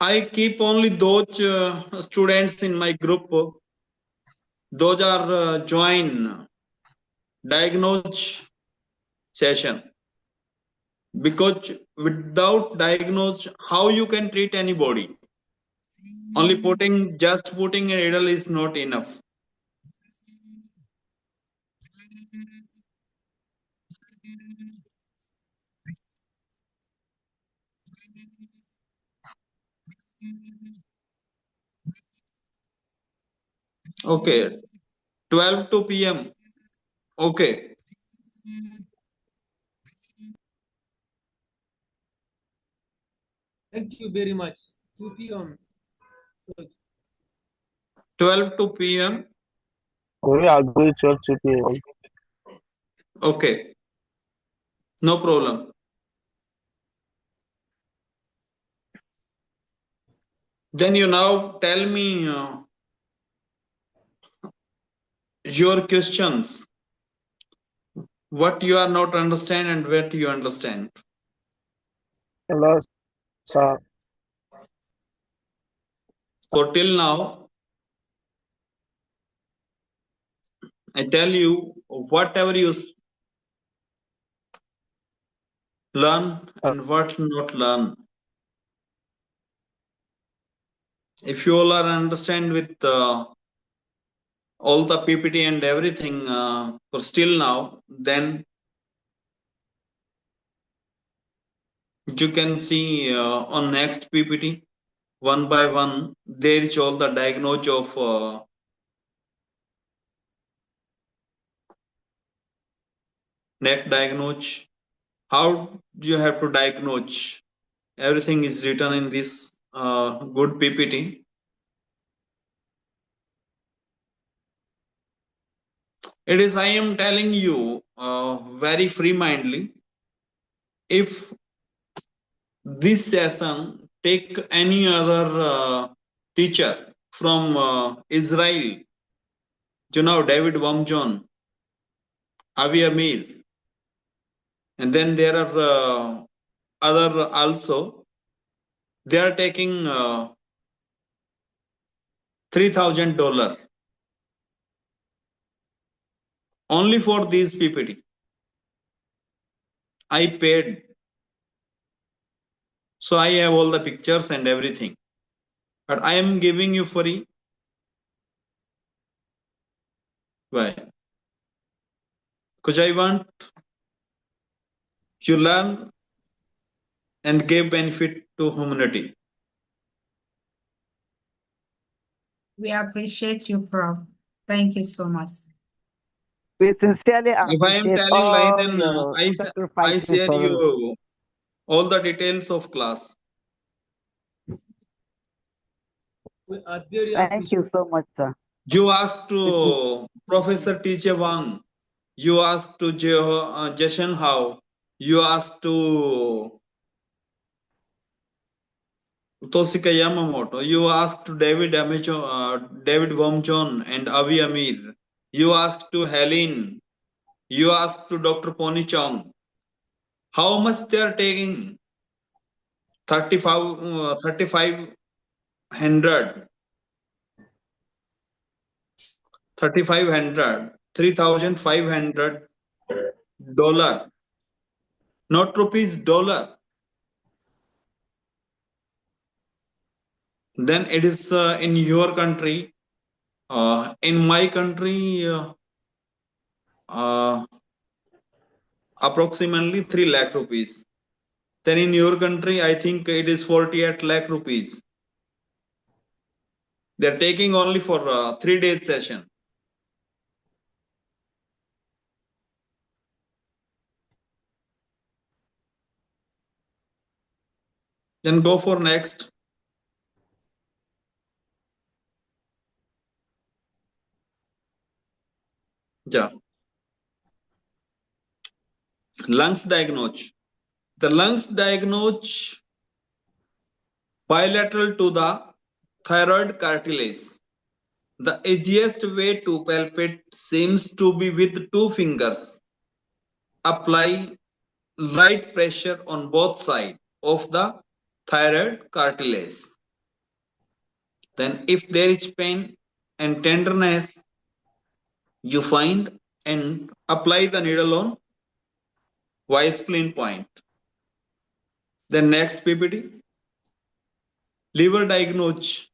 A: I keep only those students in my group, those are join diagnose session, because without diagnose, how you can treat anybody? Only just putting a needle is not enough. Okay, 12 to p.m. Okay.
I: Thank you very much. 2 p.m. So
A: 12 to p.m.
J: We agree 12 to p.m.
A: Okay, no problem. Then you now tell me your questions, what you are not understand and what you understand.
J: Hello, sir.
A: So till now, I tell you, whatever you learn and what not learn. If you all are understand with all the PPT and everything for still now, then you can see on next PPT, one by one, there is all the diagnose of neck diagnose. How you have to diagnose? Everything is written in this good PPT. It is, I am telling you very free mindedly. If this session, take any other teacher from Israel, David Wamjon, Avi Amir, and then there are other also. They are taking $3,000 only for these PPT. I paid, so I have all the pictures and everything, but I am giving you free. Why? Because I want you learn and give benefit to humanity.
B: We appreciate you, Prof. Thank you so much.
E: We sincerely
A: If I am
E: appreciate
A: telling lie,
E: all
A: then
E: your
A: I
E: sacrifices
A: share
E: for us.
A: you all the details of class.
I: We are very
E: Thank you so much, sir.
A: You asked to Professor T.J. Wang. You asked to Jason Howe. You asked to Toshika Yamamoto. You asked to David Wamjon and Avi Amir. You asked to Helen. You asked to Dr. Pony Chong. How much they are taking? 3,500 $3,500, not rupees, dollar. Then it is in your country. In my country, approximately 3 lakh rupees. Then in your country, I think it is 48 lakh rupees. They're taking only for 3 days session. Then go for next. Yeah. Lungs diagnose. The lungs diagnose bilateral to the thyroid cartilage. The easiest way to palpate seems to be with 2 fingers. Apply light pressure on both sides of the thyroid cartilage. Then if there is pain and tenderness, you find and apply the needle on Y-spleen point. Then next PPT. Liver diagnose.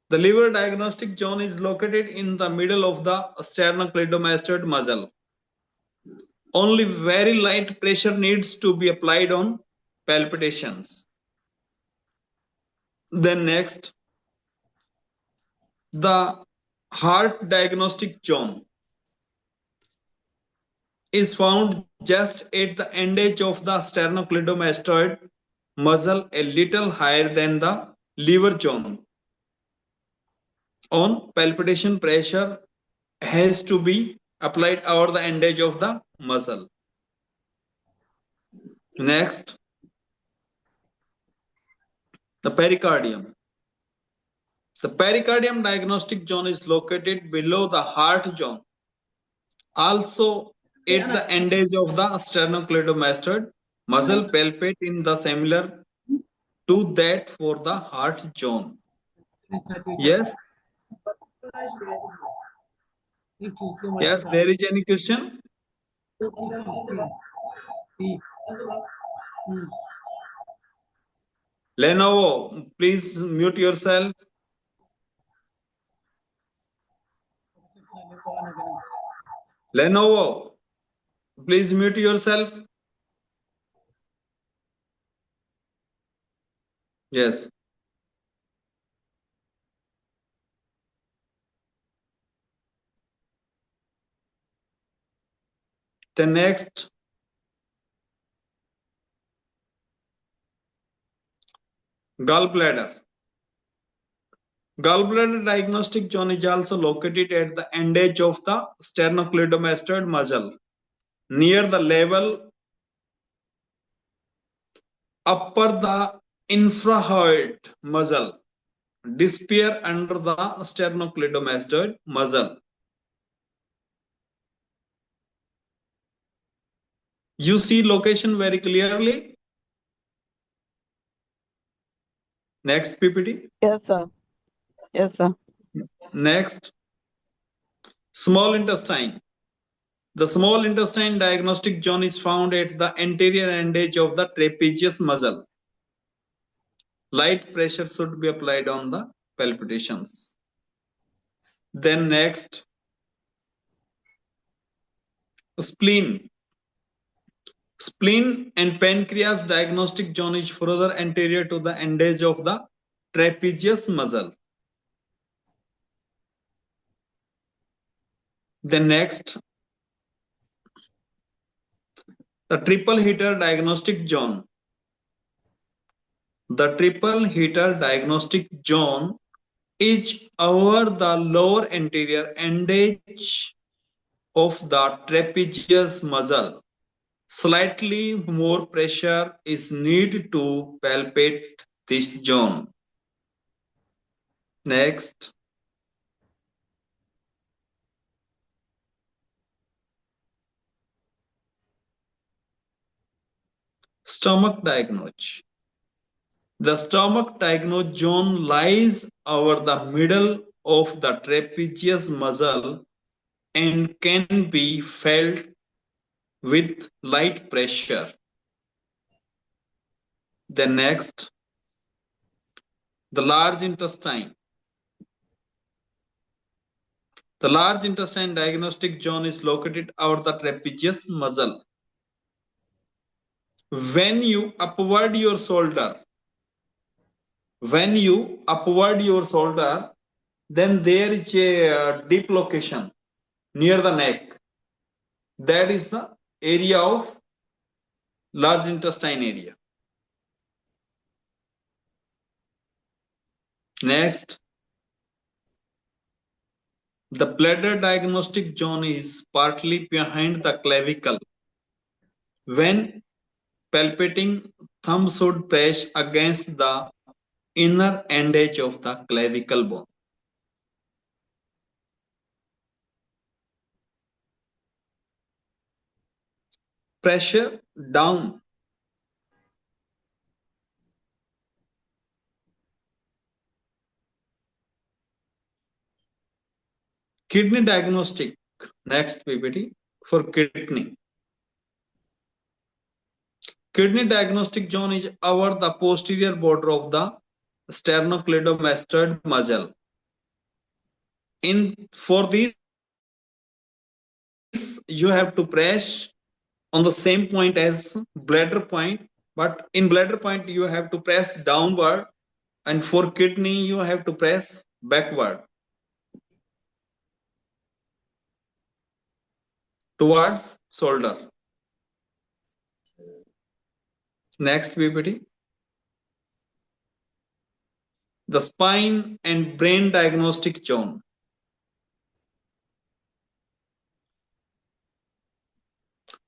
A: The liver diagnostic zone is located in the middle of the sternocleidomastoid muscle. Only very light pressure needs to be applied on palpitations. Then next, the heart diagnostic zone is found just at the end edge of the sternocleidomastoid muscle, a little higher than the liver zone. On palpitation, pressure has to be applied over the end edge of the muscle. Next, the pericardium. The pericardium diagnostic zone is located below the heart zone, also at the end edge of the sternocleidomastoid muscle, palpate in the similar to that for the heart zone. Yes?
I: Thank you so much.
A: Yes,
I: sir.
A: there is any question? Lenovo, please mute yourself. Lenovo, please mute yourself. Yes. The next, gallbladder. Gallbladder diagnostic zone is also located at the end edge of the sternocleidomastoid muscle, near the level upper the infrahyoid muscle, disappear under the sternocleidomastoid muscle. You see location very clearly. Next PPT.
E: Yes, sir. Yes, sir.
A: Next, small intestine. The small intestine diagnostic zone is found at the anterior end edge of the trapezius muscle. Light pressure should be applied on the palpitations. Then next, spleen. Spleen and pancreas diagnostic zone is further anterior to the end edge of the trapezius muscle. Then next, the triple heater diagnostic zone. The triple heater diagnostic zone is over the lower anterior end edge of the trapezius muscle. Slightly more pressure is needed to palpate this zone. Next, stomach diagnose. The stomach diagnose zone lies over the middle of the trapezius muscle and can be felt with light pressure. Then next, the large intestine. The large intestine diagnostic zone is located over the trapezius muscle. When you upward your shoulder, then there is a deep location near the neck. That is the area of large intestine area. Next, the bladder diagnostic zone is partly behind the clavicle. When palpating, thumb should press against the inner end edge of the clavicle bone. Pressure down. Kidney diagnostic. Next PPT for kidney. Kidney diagnostic zone is over the posterior border of the sternocleidomastoid muscle. For this, you have to press on the same point as bladder point, but in bladder point you have to press downward, and for kidney you have to press backward towards shoulder. Next PPT. The spine and brain diagnostic zone.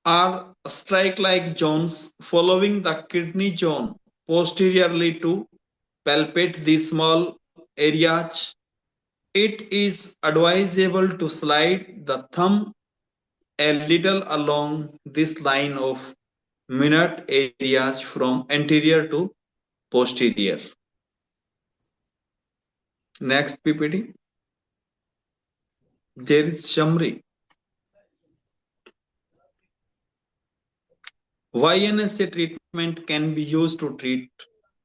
A: Are strike-like zones following the kidney zone posteriorly to palpate the small areas. It is advisable to slide the thumb a little along this line of minute areas from anterior to posterior. Next PPT. There is summary. YNSA treatment can be used to treat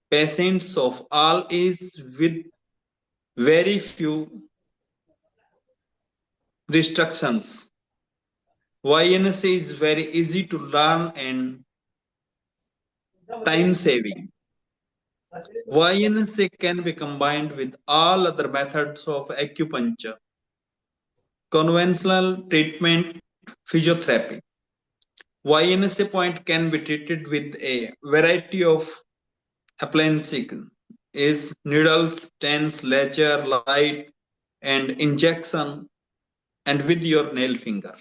A: patients of all ages with very few restrictions. YNSA is very easy to learn and time saving. YNSA can be combined with all other methods of acupuncture, conventional treatment, physiotherapy. YNSA point can be treated with a variety of appliances, is needles, tens, laser, light, and injection, and with your nail finger.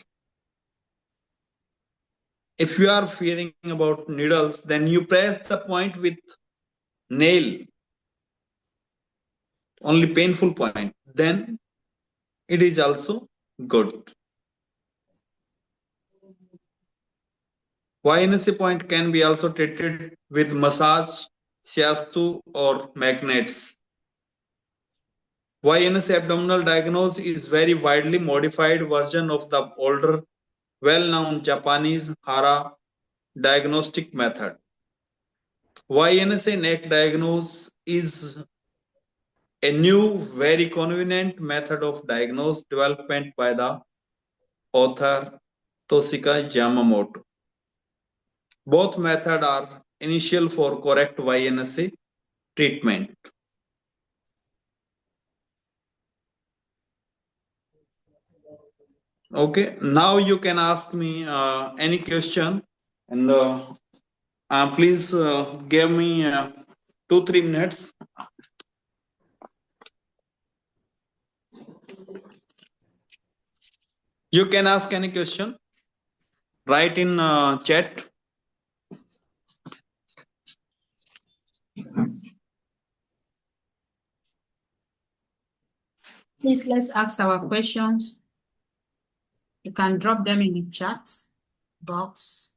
A: If you are fearing about needles, then you press the point with nail, only painful point, then it is also good. YNSA point can be also treated with massage, shiatsu, or magnets. YNSA abdominal diagnosis is very widely modified version of the older, well-known Japanese Hara diagnostic method. YNSA neck diagnosis is a new, very convenient method of diagnosis development by the author Toshika Yamamoto. Both methods are initial for correct YNSA treatment. Okay, now you can ask me any question, and please give me 2-3 minutes. You can ask any question. Write in chat.
B: Please, let's ask our questions. You can drop them in the chat box.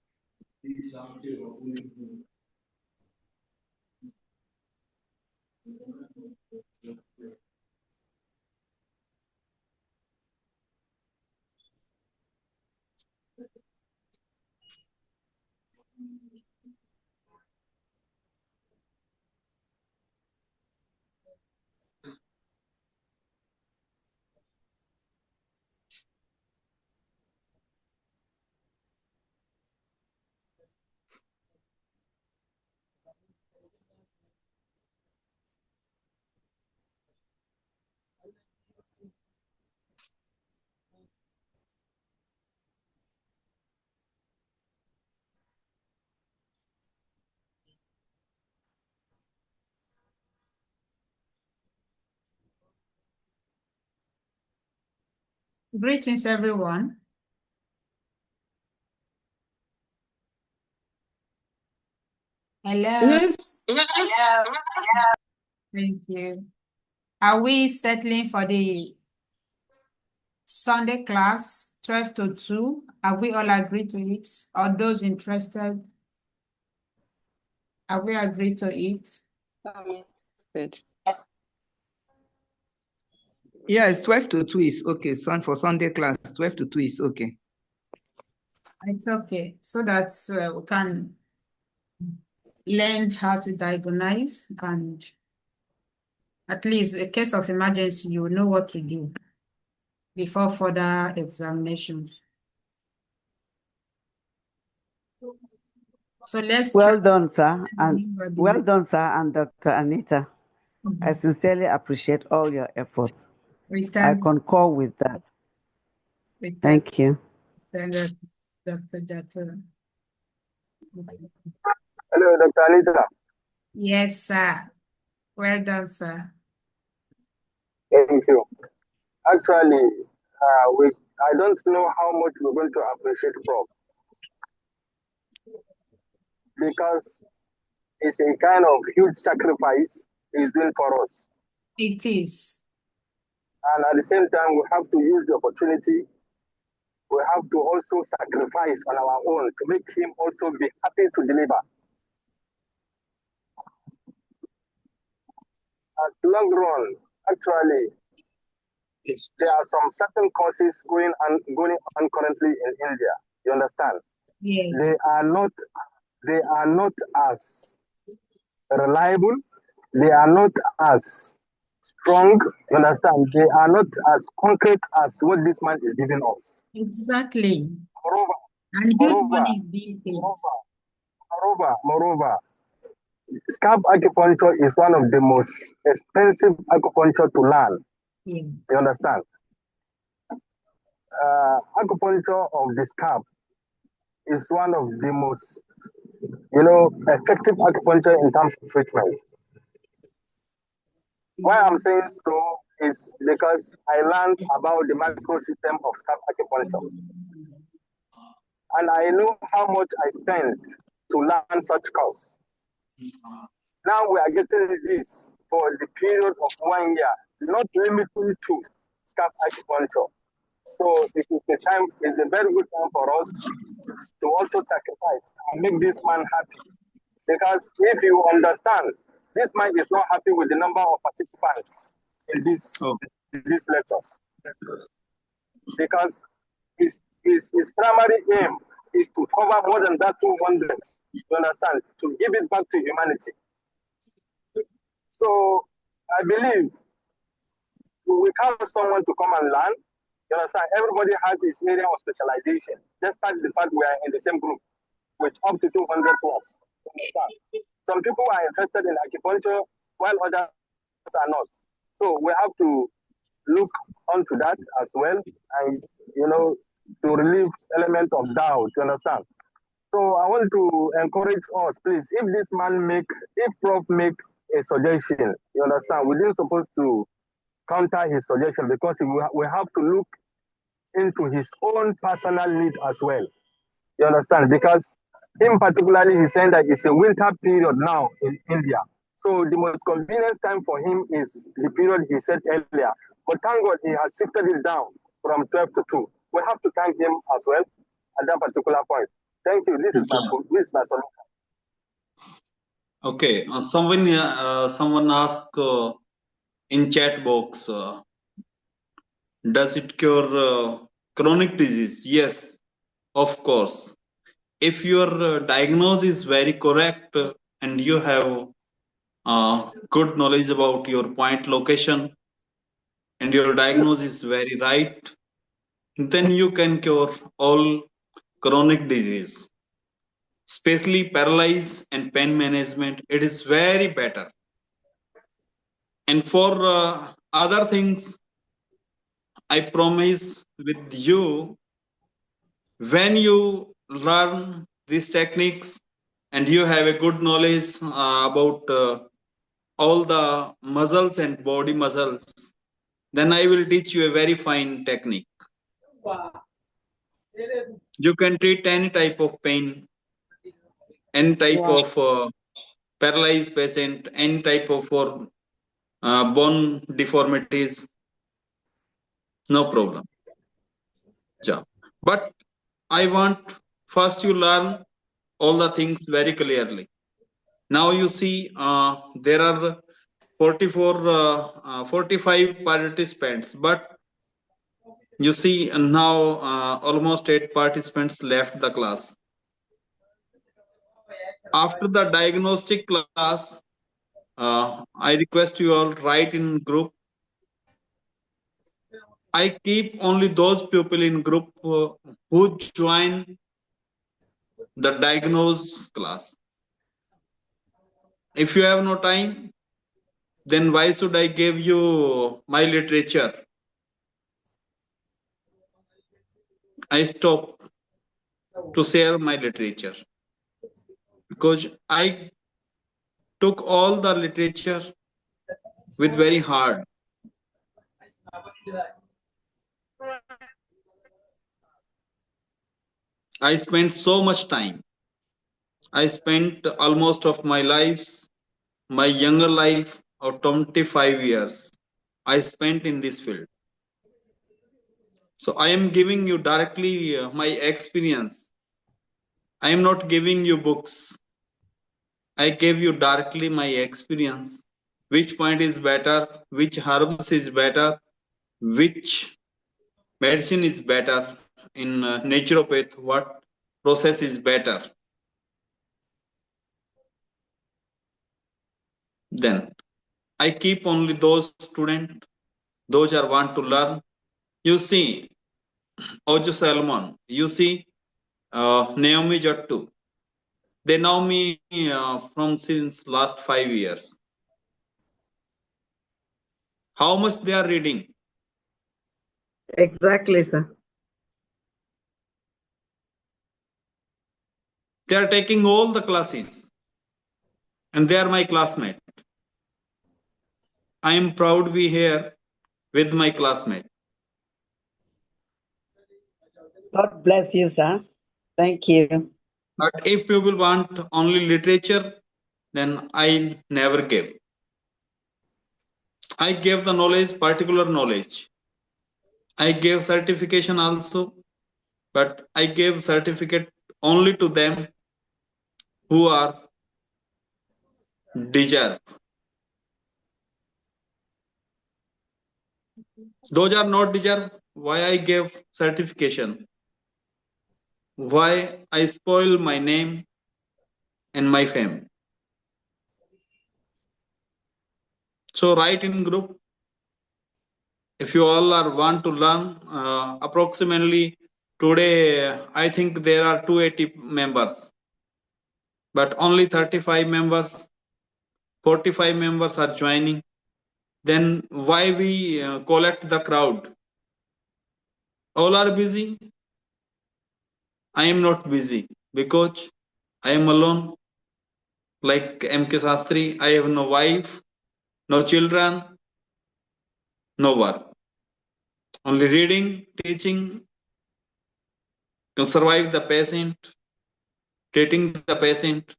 B: Greetings, everyone. Hello.
F: Yes.
B: Thank you. Are we settling for the Sunday class 12 to 2? Have we all agreed to it? Or those interested? Have we agreed to it?
G: Yes, 12 to 2 is okay. For Sunday class, 12 to 2 is okay.
B: It's okay. So that we can learn how to diagnose, and at least in case of emergency, you know what to do before further examinations. So let's
E: Well done, sir, and Dr. Anita. I sincerely appreciate all your efforts. I concur with that. Thank you.
B: Dr. Jato.
J: Hello, Dr. Anita.
B: Yes, sir. Well done, sir.
J: Thank you. Actually, I don't know how much we're going to appreciate Prof, because it's a kind of huge sacrifice he's doing for us.
B: It is.
J: And at the same time, we have to use the opportunity. We have to also sacrifice on our own to make him also be happy to deliver. At long run, actually, there are some certain courses going on currently in India. You understand?
B: Yes.
J: They are not as reliable. They are not as strong. You understand? They are not as concrete as what this man is giving us.
B: Exactly. And huge money is being paid.
J: Moreover, scalp acupuncture is one of the most expensive acupuncture to learn.
B: Yeah.
J: You understand? Acupuncture of the scalp is one of the most, effective acupuncture in terms of treatment. Why I'm saying so is because I learned about the microsystem of scalp acupuncture. and I know how much I spent to learn such course. Now we are getting this for the period of 1 year, not limited to scalp acupuncture. So it is a time, it's a very good time for us to also sacrifice and make this man happy. Because if you understand, this man is not happy with the number of participants in these lectures. Because his primary aim is to cover more than that 200, you understand, to give it back to humanity. So I believe we count someone to come and learn. You understand? Everybody has his area of specialization, despite the fact we are in the same group with up to 200 plus. You understand? Some people are interested in acupuncture while others are not. So we have to look onto that as well, and to relieve element of doubt. You understand? So I want to encourage us, please, if Prof make a suggestion, you understand, we didn't supposed to counter his suggestion, because we have to look into his own personal need as well. You understand? Because him particularly, he's saying that it's a winter period now in India. So the most convenient time for him is the period he said earlier. But thank God he has shifted it down from 12 to 2. We have to thank him as well at that particular point. Thank you. This is my solution.
A: Okay. Someone asked in chat box, does it cure chronic disease? Yes, of course. If your diagnosis is very correct and you have good knowledge about your point location and your diagnosis is very right, then you can cure all chronic disease, especially paralysis and pain management. It is very better. And for other things, I promise with you, when you learn these techniques and you have a good knowledge about all the muscles and body muscles, then I will teach you a very fine technique. You can treat any type of pain, any type of paralyzed patient, any type of bone deformities, no problem. Yeah. But I want first you learn all the things very clearly. Now you see there are 45 participants, but you see now almost 8 participants left the class. After the diagnostic class, I request you all write in group. I keep only those people in group who join the diagnose class. If you have no time, then why should I give you my literature? I stop to share my literature because I took all the literature with very hard. I spent so much time. I spent almost of my lives, my younger life of 25 years, I spent in this field. So I am giving you directly my experience. I am not giving you books. I gave you directly my experience. Which point is better? Which herbs is better? Which medicine is better? In naturopath, what process is better? Then I keep only those students, those are want to learn. You see, Ojo Salmon, you see, Naomi Jattu. They know me from since last 5 years. How much they are reading?
K: Exactly, sir.
A: They are taking all the classes and they are my classmate. I am proud to be here with my classmate.
K: God bless you, sir.
E: Thank you.
A: But if you will want only literature, then I never gave. I gave the knowledge, particular knowledge. I gave certification also, but I gave certificate only to them who are deserve. Those are not deserve. Why I gave certification? Why I spoil my name and my fame? So write in group. If you all are want to learn, approximately today I think there are 280 members, but only 35 members, 45 members are joining. Then why we collect the crowd? All are busy. I am not busy because I am alone. Like M.K. Sastri, I have no wife, no children, no work. Only reading, teaching, to survive the patient, treating the patient.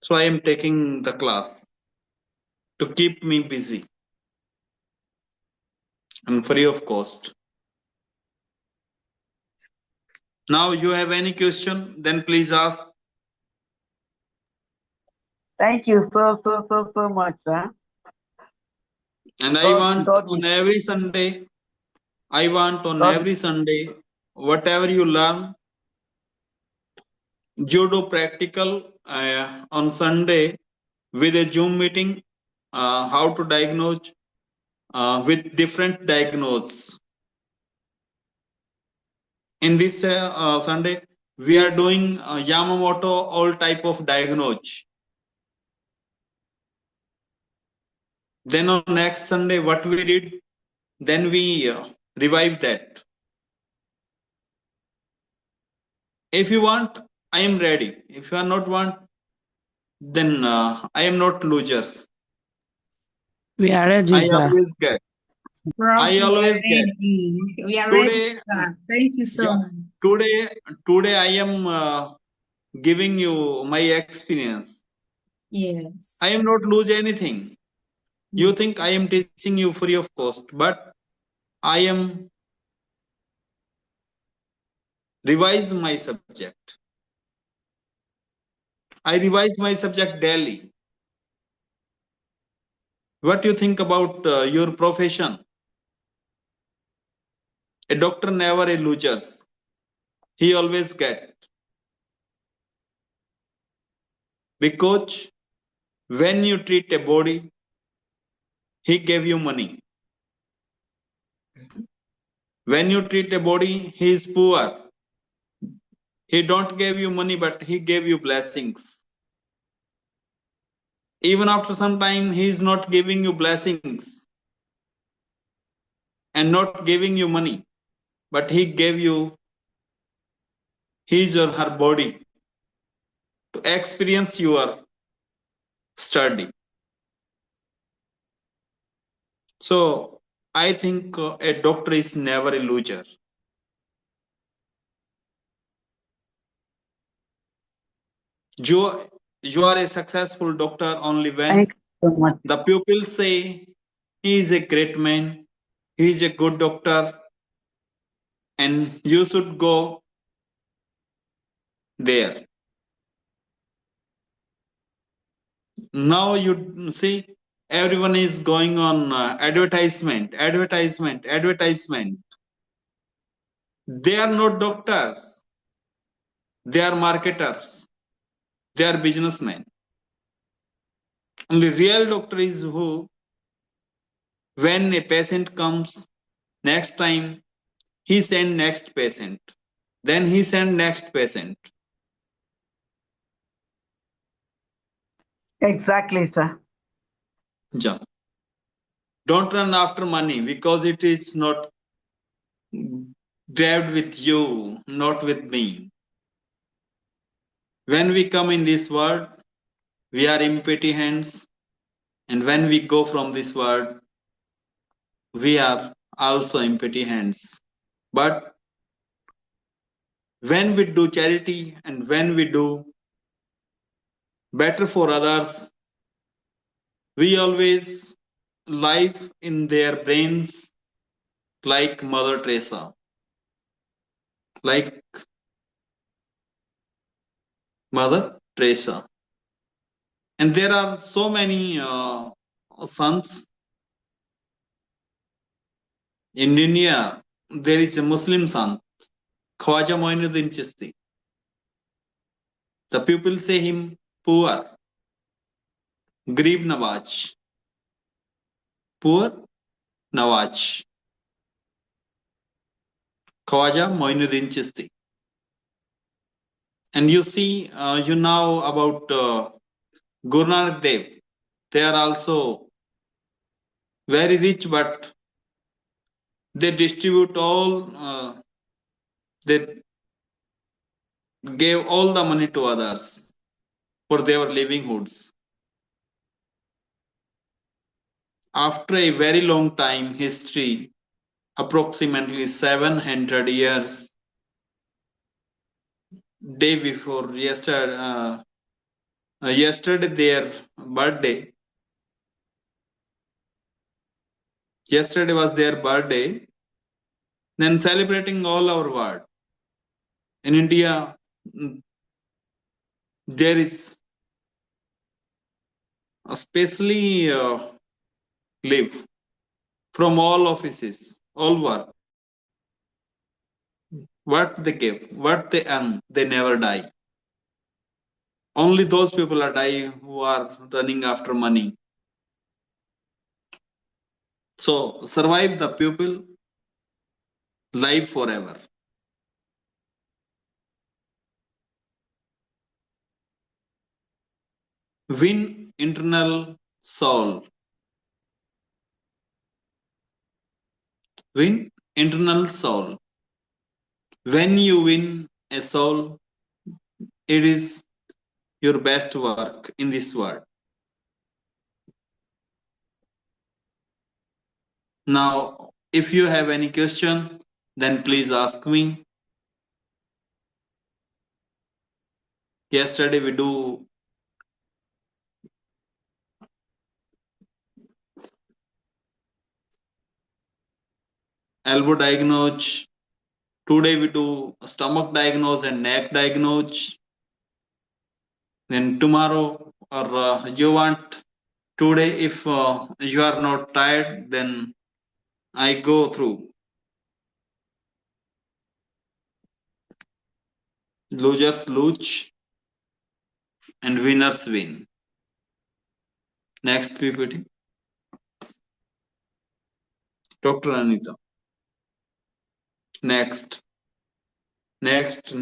A: So I am taking the class to keep me busy and free of cost. Now you have any question, then please ask.
E: Thank you so much, sir.
A: And I want on every Sunday, whatever you learn, judo practical on Sunday with a Zoom meeting, how to diagnose with different diagnose. In this Sunday, we are doing Yamamoto all type of diagnose. Then on next Sunday, what we did, then we revive that. If you want, I am ready. If you are not want, then I am not losers.
C: We are ready,
A: I
C: sir.
A: always get.
B: Prof,
A: I always get.
B: We are
A: Today,
B: ready, sir. Thank you so much.
A: Today I am giving you my experience.
B: Yes.
A: I am not lose anything. You think I am teaching you free of cost, but I am revise my subject. I revise my subject daily. What do you think about your profession? A doctor never a losers. He always get. Because when you treat a body, he gave you money. When you treat a body, he is poor. He don't give you money, but he gave you blessings. Even after some time, he is not giving you blessings and not giving you money, but he gave you his or her body to experience your study. So I think a doctor is never a loser. You are a successful doctor only when the people say he is a great man, he is a good doctor, and you should go there. Now you see everyone is going on advertisement. They are not doctors. They are marketers. They are businessmen. Only real doctor is who, when a patient comes, next time he send next patient. Then he send next patient.
E: Exactly, sir.
A: Yeah. Don't run after money because it is not grabbed with you, not with me. When we come in this world, we are empty hands. And when we go from this world, we are also empty hands. But when we do charity and when we do better for others, we always live in their brains like Mother Teresa, like Mother Teresa. And there are so many sons in India. There is a Muslim son, Khwaja Moinuddin Chishti. The people say him poor, Garib Nawaz, poor Nawaz, Khwaja Moinuddin Chishti. And you see, you know about Guru Nanak Dev. They are also very rich, but they distribute all, they gave all the money to others for their livelihoods. After a very long time history, approximately 700 years, day before yesterday their birthday. Yesterday was their birthday. Then celebrating all our world. In India, there is especially live from all offices, all work. What they give, what they earn, they never die. Only those people are die who are running after money. So survive the people, live forever. Win internal soul. Win internal soul. When you win a soul, it is your best work in this world. Now, if you have any question, then please ask me. Yesterday we do elbow diagnose. Today we do stomach diagnose and neck diagnose. Then tomorrow, or you want today, if you are not tired, then I go through. Losers lose and winners win. Next PPT. Dr. Anita. Next. Next.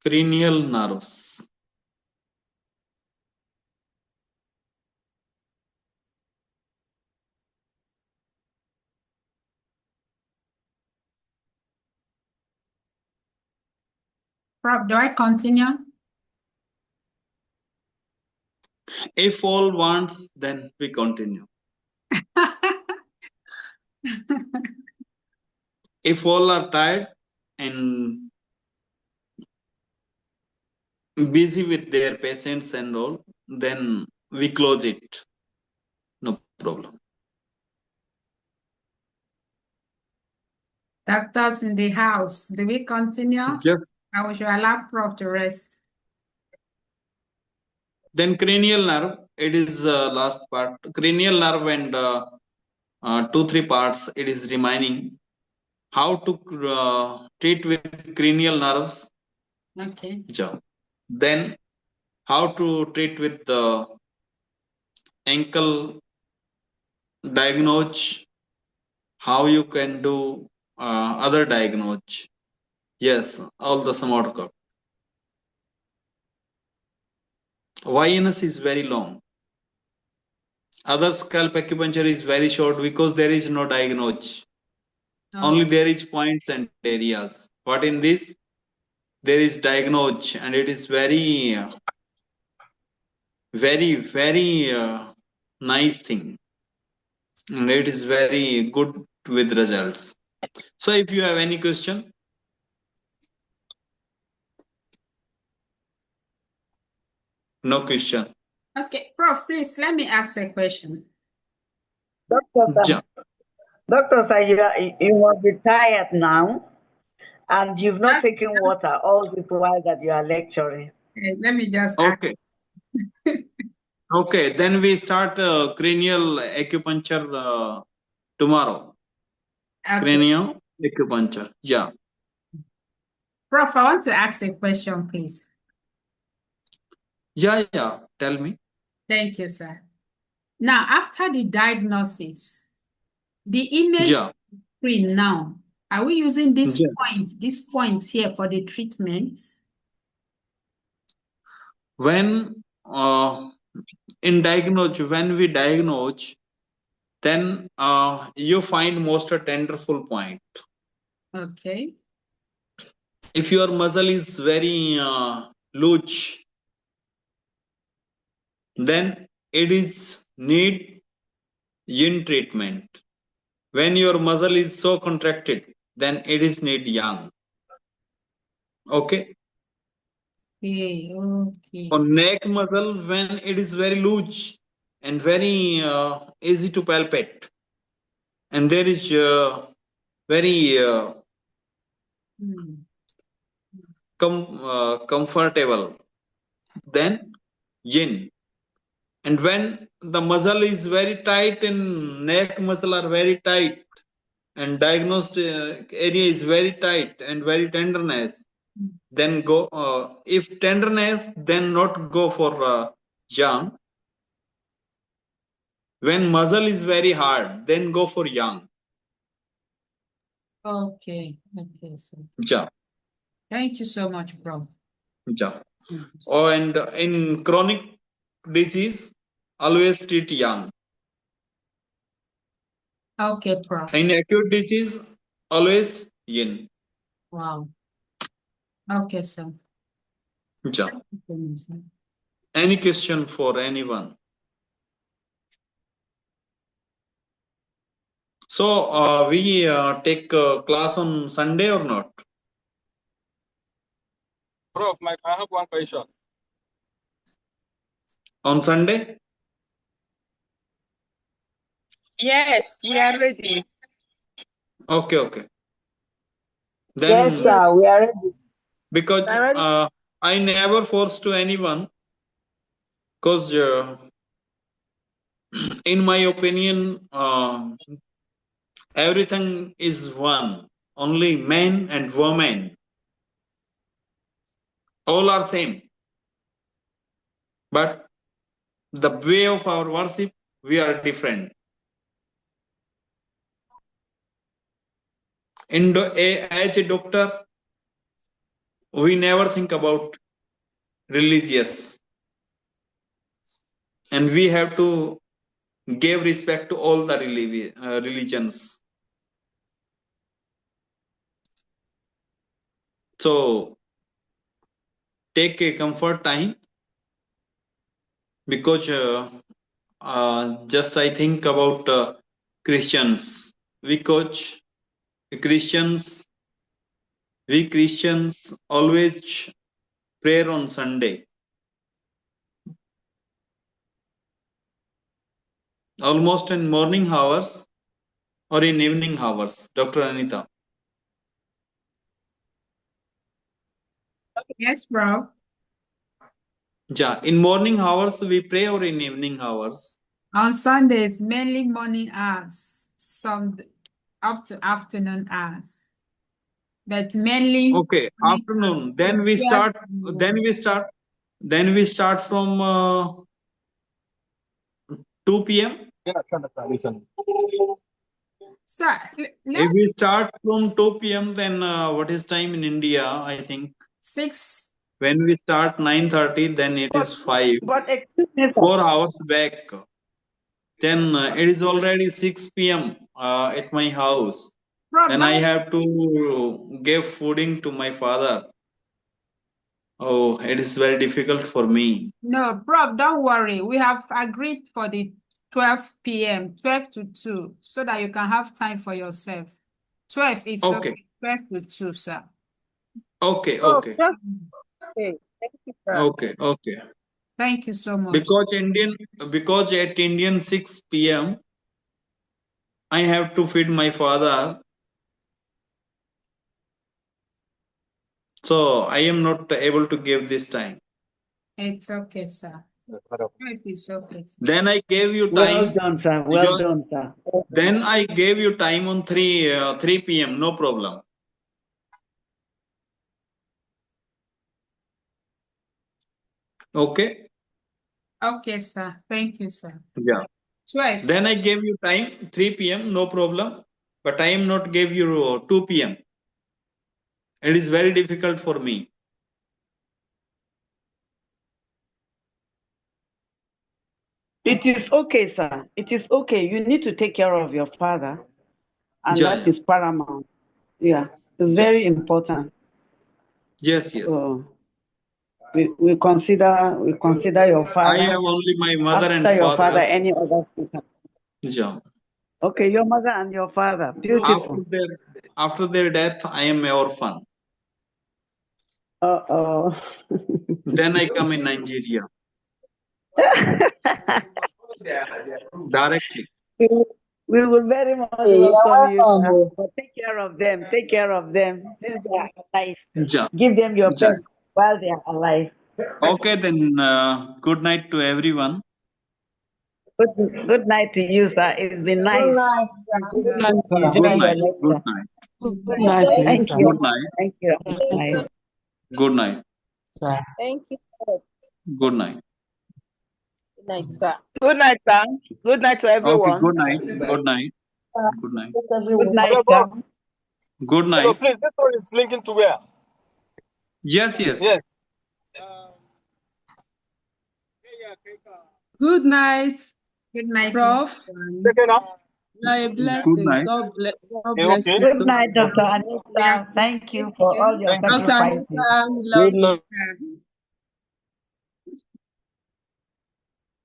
A: Cranial nerves.
B: Prof, do I continue?
A: If all wants, then we continue. If all are tired and busy with their patients and all, then we close it. No problem.
B: Doctors in the house, do we continue?
A: Just
B: I should allow Prof to rest.
A: then cranial nerve, it is last part. Cranial nerve and 2-3 parts, it is remaining. How to treat with cranial nerves.
B: Okay.
A: Then how to treat with the ankle diagnose, how you can do other diagnose. Yes, all the smart. YNS is very long. Other scalp acupuncture is very short because there is no diagnose. Only there is points and areas. But in this, there is diagnose, and it is very nice thing, and it is very good with results. So if you have any question. No question.
B: Okay, Prof, please let me ask a question.
A: Ja.
E: Doctor, you must be tired now, and you've not taken water all this while that you are lecturing.
B: Let me just
A: okay. Okay, then we start cranial acupuncture tomorrow.
B: Okay.
A: Cranial acupuncture. Yeah.
B: Prof, I want to ask a question, please.
A: Yeah. Tell me.
B: Thank you, sir. Now, after the diagnosis, the image screen now, are we using these points here for the treatment?
A: When when we diagnose, then you find most tenderful point.
B: Okay.
A: If your muscle is very loose, then it is need yin treatment. When your muscle is so contracted, then it is need yang. Okay.
B: Okay.
A: On neck muscle, when it is very loose and very easy to palpate, and there is very comfortable, then yin. And when the muscle is very tight and neck muscle are very tight and diagnosed area is very tight and very tenderness, then go if tenderness, then not go for yang. When muscle is very hard, then go for yang.
B: Okay, sir.
A: Ja.
B: Thank you so much, bro.
A: Ja. Oh, and in chronic disease, always treat yang.
B: Okay, Prof.
A: In acute disease, always yin.
B: Wow. Okay, sir.
A: Ja. Any question for anyone? So we take class on Sunday or not?
K: Prof, Mike, I have one question.
A: On Sunday?
F: Yes, we are ready.
A: Okay. Then,
E: yes, sir, we are ready.
A: Because I never force to anyone, because in my opinion, everything is one. Only men and women, all are same. But the way of our worship, we are different. As a doctor, we never think about religious, and we have to give respect to all the religions. So take a comfort time, because just I think about Christians. We Christians always pray on Sunday, almost in morning hours or in evening hours. Dr. Anita.
B: Yes, bro.
A: Yeah, in morning hours we pray or in evening hours?
B: On Sundays, mainly morning hours, some up to afternoon hours. But mainly
A: afternoon. Then we start from 2 p.m.
B: Sir,
A: if we start from 2 p.m., then what is time in India? I think
B: 6.
A: When we start 9:30, then it is 5.
E: But excuse me, sir.
A: 4 hours back. Then it is already 6 p.m. At my house. Then I have to give fooding to my father. Oh, it is very difficult for me.
B: No, Prof, don't worry. We have agreed for the 12 p.m., 12 to 2, so that you can have time for yourself. 12 is
A: Okay.
B: okay. 12 to 2, sir.
A: Okay,
H: Oh,
A: okay,
H: just okay. Thank you, sir.
A: okay, okay.
B: Thank you so much.
A: Because at Indian 6 p.m. I have to feed my father. So I am not able to give this time.
B: It's okay, sir. It's okay, sir.
A: Then I gave you
L: Well
A: time.
L: done, sir. Well done, sir.
A: Then I gave you time on 3 p.m. No problem. Okay.
B: Okay, sir. Thank you, sir.
A: Yeah.
B: 12.
A: Then I gave you time 3 p.m. No problem. But I am not gave you 2 p.m. It is very difficult for me.
L: It is okay, sir. It is okay. You need to take care of your father, and
A: Yeah,
L: that
A: yeah.
L: is paramount. Yeah, it's
A: Yeah.
L: very important.
A: Yes, yes.
L: So we consider your
A: I
L: father.
A: have only my mother
L: After
A: and
L: your father,
A: father.
L: any other person.
A: Yeah.
L: Okay, your mother and your father. Beautiful.
A: After their death, I am an orphan.
L: Uh-oh.
A: Then I come in Nigeria directly.
L: We will very much welcome you, sir. But take care of them. Take care of them since they are alive.
A: Ja.
L: Give them your
A: Ja.
L: best while they are alive.
A: Okay, then good night to everyone.
L: Good night to you, sir. It's been nice.
C: Good night, sir.
L: Enjoy
A: Good
L: your
A: night.
L: lecture.
A: Good night.
C: Good night to you,
L: Thank
C: sir.
L: you.
A: Good night.
L: Thank you. Good night.
A: Good night.
C: Sir.
H: Thank you, sir.
A: Good night.
H: Good night, sir.
G: Good night, sir. Good night to
A: Okay,
G: everyone.
A: good night. Good night. Good night.
L: Good night, sir.
A: Good
K: Hello,
A: night.
K: please, this one is linking to where?
A: Yes, yes.
K: Yes.
F: Good night,
B: Good night,
F: Prof.
B: everyone.
K: Okay now?
F: You are a
A: Good
F: blessing.
A: night.
F: God
K: Okay,
F: bless
K: okay.
F: you
L: Good
F: so
L: night,
F: much.
L: Dr. Anita. Thank you for all your
K: Thank you.
F: Dr.
L: sacrifices.
F: Anita, we love
K: Good
F: you.
K: night.
B: Um,